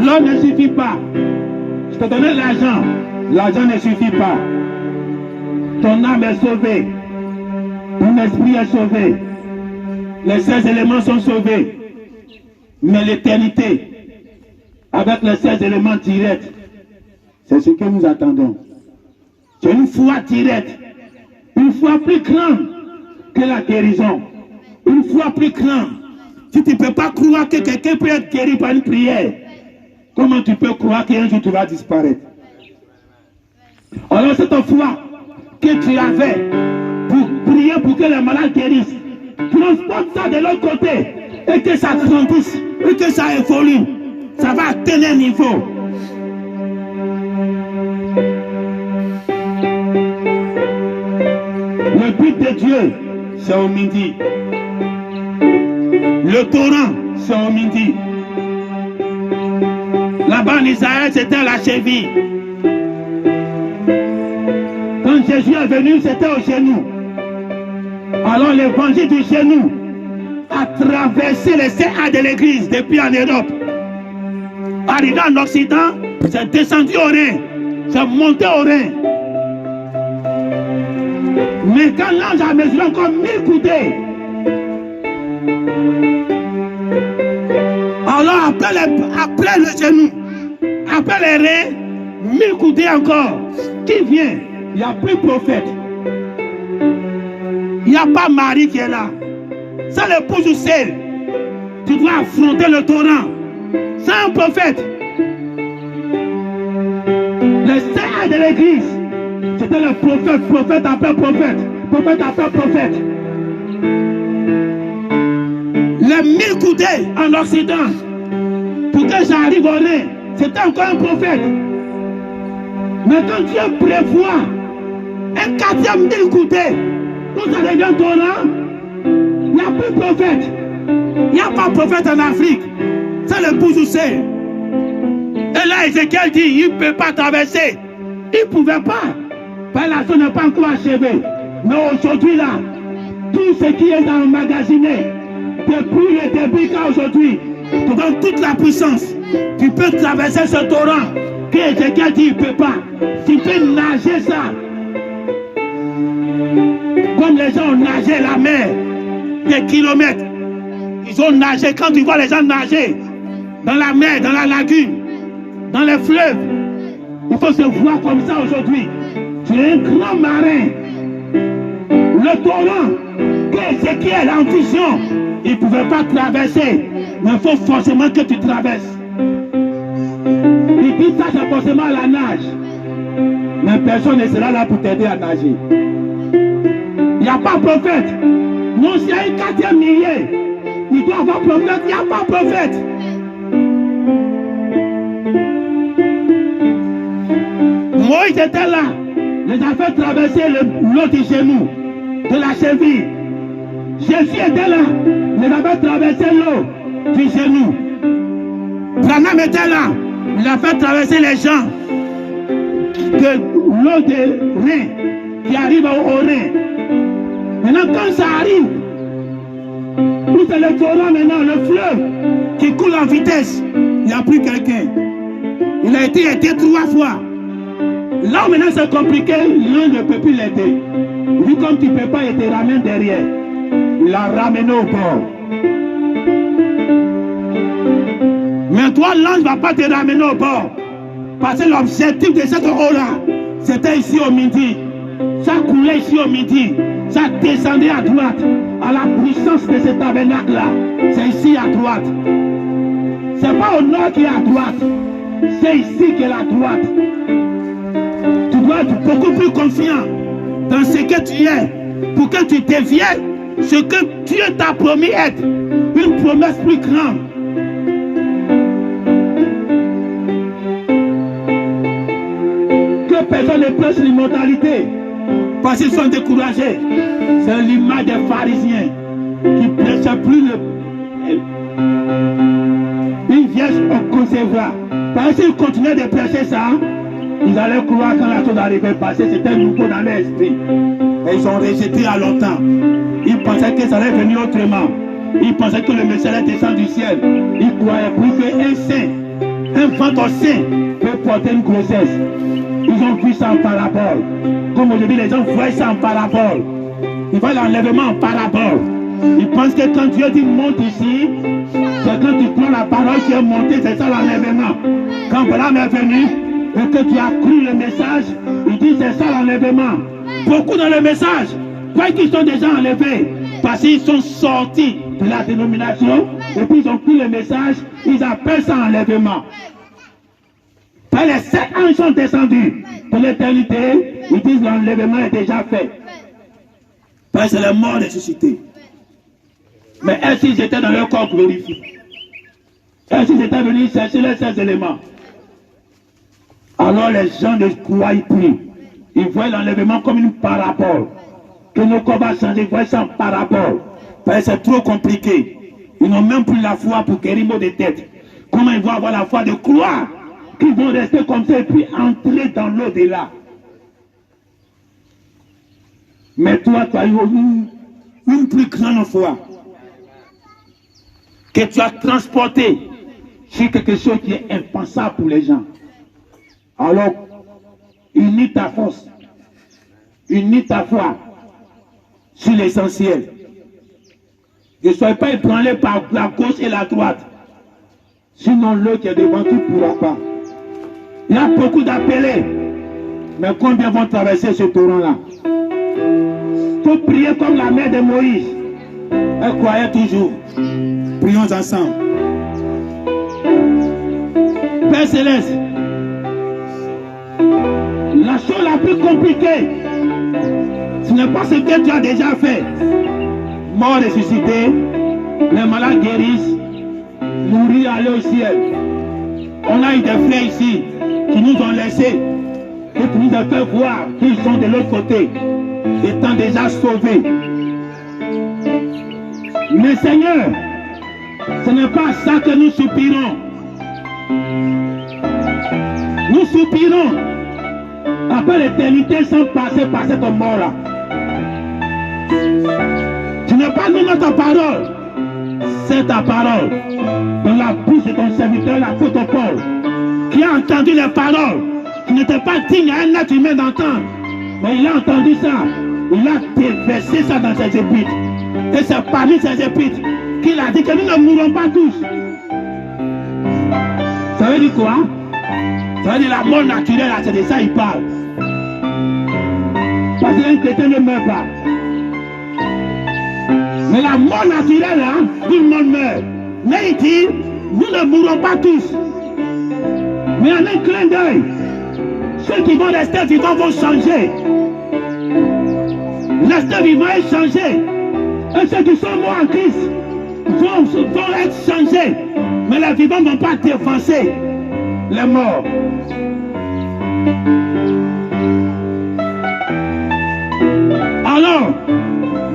L'or ne suffit pas. Je t'ai donné l'argent. L'argent ne suffit pas. Ton âme est sauvée. Ton esprit est sauvé. Les 16 éléments sont sauvés. Mais l'éternité, avec les 16 éléments directs, c'est ce que nous attendons. C'est une foi directe. Une foi plus grande que la guérison. Une foi plus grande. Si tu ne peux pas croire que quelqu'un peut être guéri par une prière, comment tu peux croire qu'un jour tu vas disparaître? Alors cette foi que tu avais pour prier pour que les malades guérissent, transporte ça de l'autre côté et que ça grandisse et que ça évolue. Ça va atteindre un niveau. Le but de Dieu, c'est au midi. Le torrent, c'est au midi. Là-bas en Israël, c'était la cheville. Quand Jésus est venu, c'était au genou. Alors l'évangile du genou a traversé les CA de l'église depuis en Europe. Arrivé en Occident, c'est descendu au Rhin. C'est monté au Rhin. Mais quand l'ange a mesuré encore 1000 coudées, alors après le genou, après les reins, 1000 coudées encore, qui vient? Il n'y a plus de prophète. Il n'y a pas Marie qui est là. C'est l'épouse ou celle. Tu dois affronter le torrent. C'est un prophète. Le saint de l'église, c'était le prophète, prophète après prophète, prophète après prophète. Les 1000 coudées en Occident, pour que j'arrive au Rhin, c'était encore un prophète. Mais quand Dieu prévoit un 4e 1000 coudées, nous ça devient torrent, il n'y a plus de prophète. Il n'y a pas de prophète en Afrique. C'est le Bouzoussé. Et là, Ézéchiel dit, il ne peut pas traverser. Il ne pouvait pas. Parce que la zone n'est pas encore achevée. Mais aujourd'hui là, tout ce qui est emmagasiné, depuis le début qu'à aujourd'hui, te donne toute la puissance. Tu peux traverser ce torrent que Ézéchiel dit il ne peut pas. Tu peux nager ça. Comme les gens ont nagé la mer, des kilomètres. Ils ont nagé. Quand tu vois les gens nager dans la mer, dans la lagune, dans les fleuves, il faut se voir comme ça aujourd'hui. Tu es un grand marin. Le torrent que Ézéchiel en vision, il ne pouvait pas traverser. Mais il faut forcément que tu traverses. Il dit ça, c'est forcément la nage. Mais personne ne sera là pour t'aider à nager. Il n'y a pas de prophète. Non, s'il y a un 4e millier, il doit y avoir prophète. Il n'y a pas de prophète. Moïse était là. Les a fait traverser l'eau du genou, de la cheville. Jésus était là. Les a fait traverser l'eau du genou. Branham était là. Il a fait traverser les gens de l'eau des reins qui arrive au rein. Maintenant, quand ça arrive, où c'est le torrent maintenant, le fleuve qui coule en vitesse, il n'y a plus quelqu'un. Il a été aidé 3 fois. Là où maintenant c'est compliqué, l'un ne peut plus l'aider. Vu comme tu ne peux pas, il te ramène derrière. Il l'a ramené au bord. Mais toi, l'ange ne va pas te ramener au bord. Parce que l'objectif de cette eau-là, c'était ici au midi. Ça coulait ici au midi. Ça descendait à droite. À la puissance de ce tabernacle-là. C'est ici à droite. Ce n'est pas au nord qui est à droite. C'est ici qui est à droite. Tu dois être beaucoup plus confiant dans ce que tu es. Pour que tu deviennes ce que Dieu t'a promis être. Une promesse plus grande. Que personne ne prêche l'immortalité parce qu'ils sont découragés. C'est l'image des pharisiens qui ne prêchent plus une vierge au conservoir. Parce qu'ils continuaient de prêcher ça, ils allaient croire quand la chose arrivait parce que c'était nouveau dans leur esprit. Et ils ont rejeté à longtemps. Ils pensaient que ça allait venir autrement. Ils pensaient que le Messie allait descendre du ciel. Ils croyaient plus qu'un saint, un ventre saint peut porter une grossesse. Ils ont vu ça en parabole. Comme aujourd'hui les gens voient ça en parabole. Ils voient l'enlèvement en parabole. Ils pensent que quand Dieu dit monte ici, c'est quand tu prends la parole qui est montée, c'est ça l'enlèvement. Quand Balaam est venu et que tu as cru le message, il dit c'est ça l'enlèvement. Beaucoup dans le message croient qu'ils sont déjà enlevés parce qu'ils sont sortis de la dénomination et puis ils ont pris le message, ils appellent ça enlèvement. Quand les 7 anges sont descendus de l'éternité, ils disent l'enlèvement est déjà fait. Parce que c'est les morts ressuscités. Mais est-ce qu'ils étaient dans leur corps glorifié? Est-ce qu'ils étaient venus chercher les 16 éléments? Alors les gens ne croient plus. Ils voient l'enlèvement comme une parabole. Que nos corps vont changer, ils voient ça en parabole. Parce que c'est trop compliqué. Ils n'ont même plus la foi pour guérir maux de tête. Comment ils vont avoir la foi de croire qu'ils vont rester comme ça et puis entrer dans l'au-delà? Mais toi, tu as eu une plus grande foi que tu as transporté sur quelque chose qui est impensable pour les gens. Alors, unis ta force, unis ta foi sur l'essentiel. Ne soyez pas ébranlés par la gauche et la droite. Sinon, l'autre qui est devant, tu ne pourras pas. Il y a beaucoup d'appelés. Mais combien vont traverser ce torrent-là? Il faut prier comme la mère de Moïse. Elle croyait toujours. Prions ensemble. Père Céleste, la chose la plus compliquée, ce n'est pas ce que tu as déjà fait. Mort ressuscité, les malades guérissent, mourir, aller au ciel. On a eu des frères ici qui nous ont laissés et qui nous ont fait voir qu'ils sont de l'autre côté, étant déjà sauvés. Mais Seigneur, ce n'est pas ça que nous soupirons. Nous soupirons après l'éternité sans passer par cette mort-là. Tu n'es pas nous notre parole. C'est ta parole. Dans la bouche de ton serviteur, l'apôtre Paul, qui a entendu les paroles, qui n'était pas digne à un être humain d'entendre. Mais il a entendu ça. Il a déversé ça dans ses épîtres. Et c'est parmi ses épîtres qu'il a dit que nous ne mourrons pas tous. Ça veut dire quoi? Ça veut dire la mort naturelle, c'est de ça qu'il parle. Parce qu'un chrétien ne meurt pas. Mais la mort naturelle, hein, tout le monde meurt. Mais il dit, nous ne mourrons pas tous. Mais en un clin d'œil, ceux qui vont rester vivants vont changer. Rester vivants et changer. Et ceux qui sont morts en Christ vont être changés. Mais les vivants ne vont pas défoncer les morts. Alors,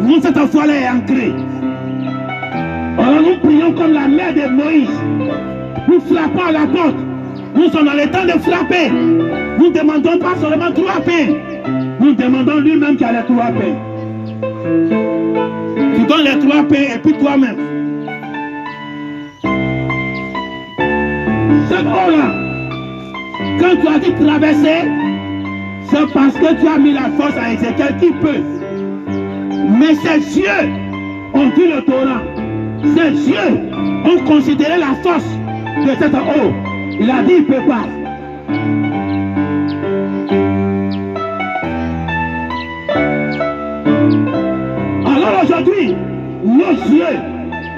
nous, cette foi-là est ancrée. Alors, nous prions comme la mère de Moïse. Nous frappons à la porte. Nous sommes dans le temps de frapper. Nous ne demandons pas seulement 3 pains. Nous demandons lui-même qui a les 3 pains. Tu donnes les 3 pains et puis toi-même. Cette eau-là, quand tu as dit traverser, c'est parce que tu as mis la force à Ézéchiel qui peut. Mais ces yeux ont vu le torrent. Ces yeux ont considéré la force de cette eau. Il a dit, il ne peut pas. Alors aujourd'hui, nos yeux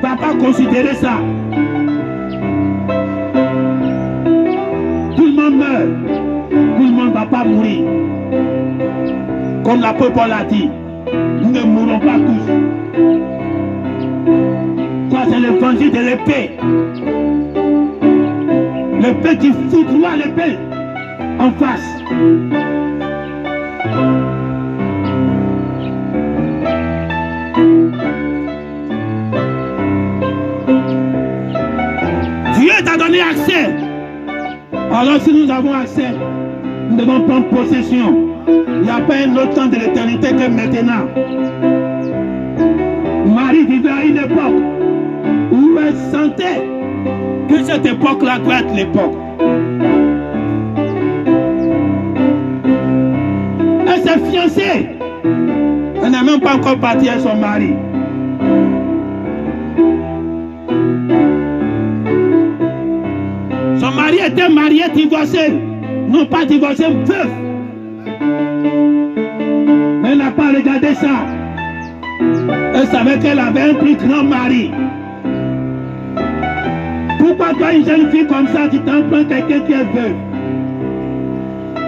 ne vont pas considérer ça. Tout le monde meurt. Tout le monde ne va pas mourir. Comme l'apôtre Paul a dit, nous ne mourrons pas tous. Ça, c'est l'évangile de l'épée. L'épée qui foudroie l'épée en face. Dieu t'a donné accès. Alors si nous avons accès, nous devons prendre possession. Il n'y a pas un autre temps de l'éternité que maintenant. Marie vivait à une époque où elle sentait que cette époque-là doit être l'époque. Elle s'est fiancée. Elle n'a même pas encore parti à son mari. Son mari était marié, divorcé. Non pas divorcé, veuf. Mais elle n'a pas regardé ça. Elle savait qu'elle avait un plus grand mari. Pourquoi toi, une jeune fille comme ça, tu t'en prends quelqu'un qui est veuve?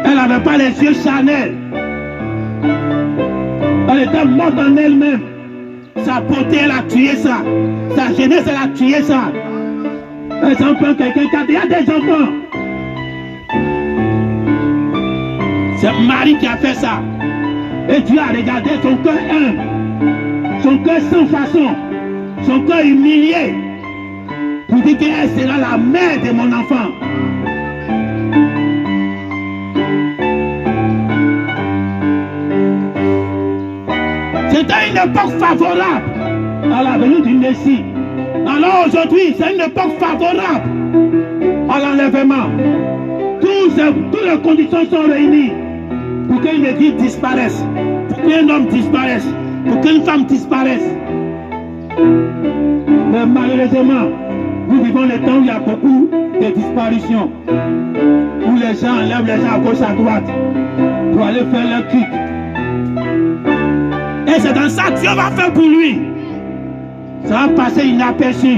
Elle n'avait pas les yeux charnels. Elle était morte en elle-même. Sa beauté, elle a tué ça. Sa jeunesse, elle a tué ça. Elle s'en prend quelqu'un qui a déjà des enfants. C'est Marie qui a fait ça. Et Dieu a regardé son cœur humble, son cœur sans façon, son cœur humilié, pour dire qu'elle sera la mère de mon enfant. C'était une époque favorable à la venue du Messie. Alors aujourd'hui, c'est une époque favorable à l'enlèvement. Toutes les conditions sont réunies pour qu'une église disparaisse, pour qu'un homme disparaisse, pour qu'une femme disparaisse. Mais malheureusement, nous vivons les temps où il y a beaucoup de disparitions, où les gens enlèvent les gens à gauche à droite pour aller faire leur culte. Et c'est dans ça que Dieu va faire pour lui. Ça va passer inaperçu.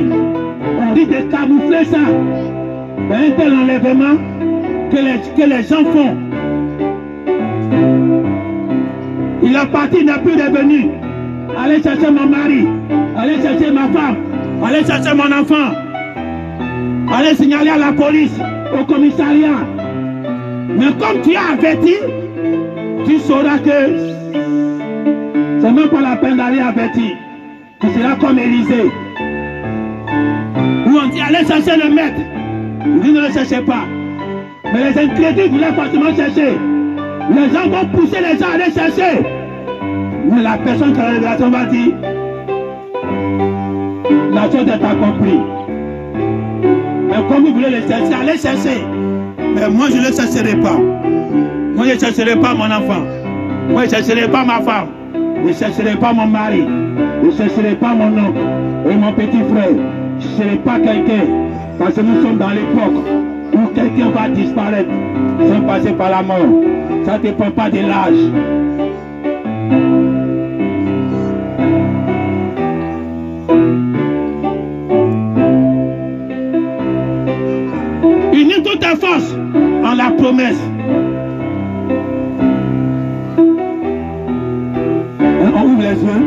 On dit de camoufler ça. Un tel enlèvement que les gens font. Il est parti, il n'est plus revenu. Allez chercher mon mari. Allez chercher ma femme. Allez chercher mon enfant. Allez signaler à la police, au commissariat. Mais comme tu as averti, tu sauras que c'est même pas la peine d'aller avertir. Tu seras comme Élisée. Où on dit allez chercher le maître. On dit ne le cherchez pas. Mais les incrédules voulaient forcément chercher. Les gens vont pousser les gens à aller chercher. Mais la personne qui a la révélation va dire, la chose est accomplie. Mais comme vous voulez le chercher, allez chercher. Mais moi, je ne le chercherai pas. Moi, je ne chercherai pas mon enfant. Moi, je ne chercherai pas ma femme. Je ne chercherai pas mon mari. Je ne chercherai pas mon oncle et mon petit frère. Je ne chercherai pas quelqu'un. Parce que nous sommes dans l'époque où quelqu'un va disparaître sans passer par la mort. Ça ne dépend pas de l'âge. Unis toutes tes forces en la promesse. On ouvre les yeux.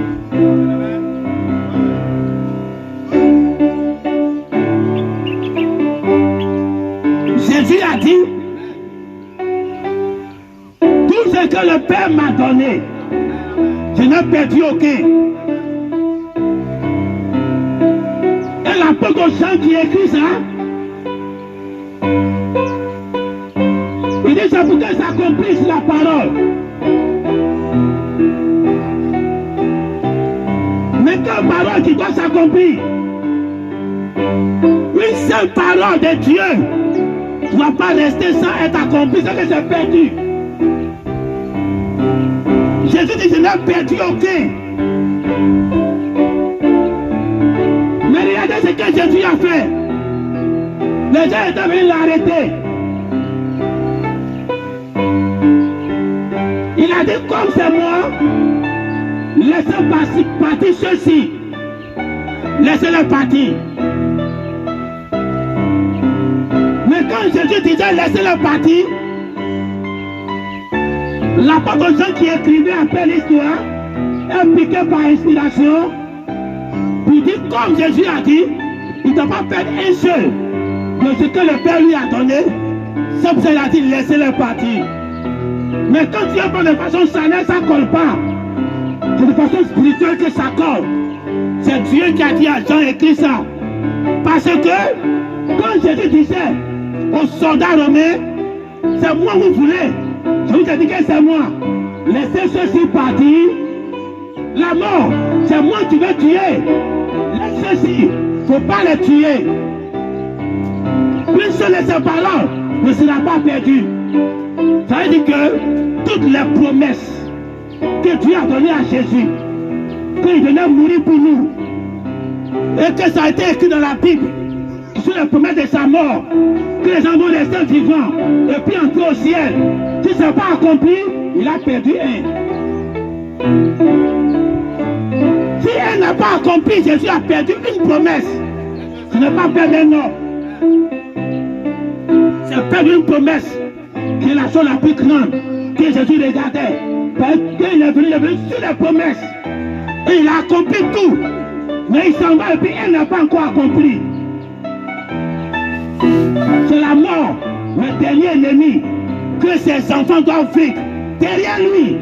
Jésus a dit, tout ce que le Père m'a donné, je n'ai perdu aucun. Et l'apôtre Jean qui écrit ça, il dit c'est pour que s'accomplisse la parole. Mais quelle parole qui doit s'accomplir? Une seule parole de Dieu ne doit pas rester sans être accomplie, c'est que c'est perdu. Jésus dit, je n'ai perdu aucun. Mais regardez ce que Jésus a fait. Les gens étaient venus l'arrêter. Il a dit, comme c'est moi, laissez partir ceux-ci. Laissez-les partir. Mais quand Jésus disait laissez-les partir, l'apôtre Jean qui écrivait après l'histoire, impliqué par inspiration, pour dire comme Jésus a dit, il ne doit pas faire un seul de ce que le Père lui a donné. C'est pour ça qu'il a dit laissez-les partir. Mais quand tu es pas de façon charnelle, ça ne colle pas. C'est de façon spirituelle que ça colle. C'est Dieu qui a dit à Jean écrit ça. Parce que quand Jésus disait aux soldats romains, c'est moi vous voulez. Je vous ai dit que c'est moi. Laissez ceux-ci partir. La mort, c'est moi qui vais tuer. Laissez ceux-ci. Il ne faut pas les tuer. Une seule de ces paroles ne sera pas perdue. Ça veut dire que toutes les promesses que Dieu a données à Jésus, qu'il venait mourir pour nous, et que ça a été écrit dans la Bible, sur les promesses de sa mort, que les gens vont rester vivants, et puis entrer au ciel. Si ce n'est pas accompli, il a perdu un. Si elle n'a pas accompli, Jésus a perdu une promesse. Ce n'est pas perdre un homme. C'est perdre une promesse, qui est la chose la plus grande que Jésus regardait. Parce qu'il est venu sur les promesses. Et il a accompli tout. Mais il s'en va et puis elle n'a pas encore accompli. C'est la mort, le dernier ennemi que ses enfants doivent vaincre derrière lui.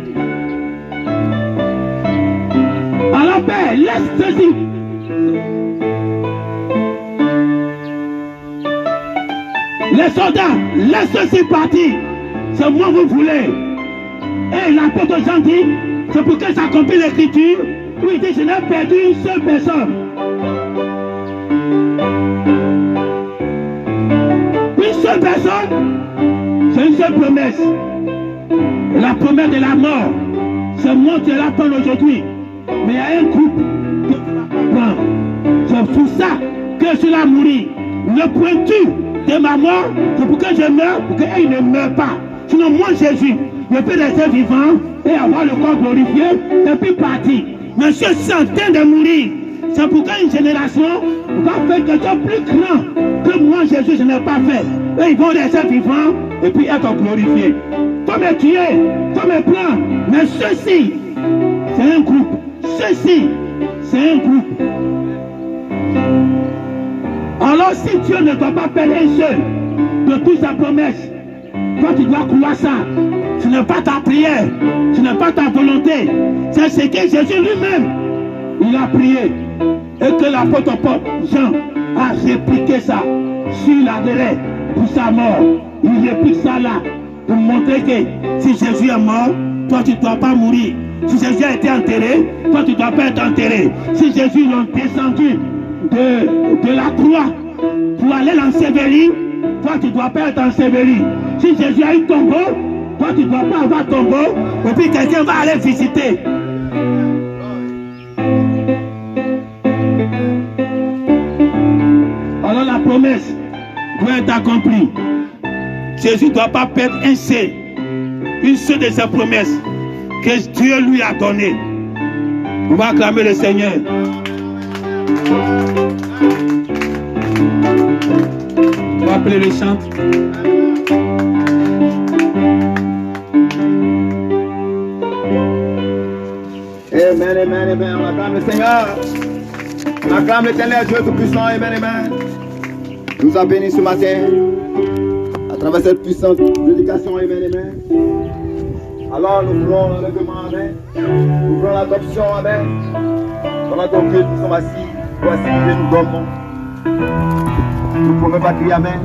Alors Père, laisse ceci. Les soldats, laisse ceci partir. C'est moi vous voulez. Et l'apôtre Jean dit, c'est pour que s'accomplit l'écriture, où il dit, je n'ai perdu une seule personne. Une seule personne, c'est une seule promesse. La promesse de la mort, c'est moi qui la prends aujourd'hui. Mais il y a un groupe que tu ne vas pas prendre. C'est pour ça que je suis là à mourir. Le pointu de ma mort, c'est pour que je meure, pour qu'elle ne meure pas. Sinon, moi, Jésus, je peux rester vivant et avoir le corps glorifié et puis partir. Mais je suis en train de mourir. C'est pour qu'une génération va faire quelque chose de plus grand que moi, Jésus, je n'ai pas fait. Et ils vont rester vivants et puis être glorifiés. Faut me tuer, faut me prendre. Mais ceci, c'est un groupe. Ceci, c'est un groupe. Alors, si Dieu ne doit pas perdre un seul de toutes sa promesses, toi, tu dois croire ça. Ce n'est pas ta prière, ce n'est pas ta volonté. C'est ce que Jésus lui-même, il a prié. Et que l'apôtre Jean a répliqué ça sur la délai pour sa mort. Il réplique ça là pour montrer que si Jésus est mort, toi, tu ne dois pas mourir. Si Jésus a été enterré, toi tu ne dois pas être enterré. Si Jésus l'a descendu de la croix pour aller l'ensevelir, toi tu ne dois pas être enseveli. Si Jésus a eu tombeau, toi tu ne dois pas avoir tombeau. Et puis quelqu'un va aller visiter. Alors la promesse doit être accomplie. Jésus ne doit pas perdre une seule de ses promesses que Dieu lui a données. On va acclamer le Seigneur. On va appeler les chants. Amen, amen, amen. On acclame le Seigneur. On acclame l'Éternel Dieu Tout-Puissant. Amen, amen. Nous a bénis ce matin à travers cette puissante prédication. Amen, amen. Alors nous voulons l'enlèvement. Amen. Nous voulons l'adoption. Amen. Pendant que nous sommes assis, voici que nous dormons. Nous ne pouvons pas crier Amen.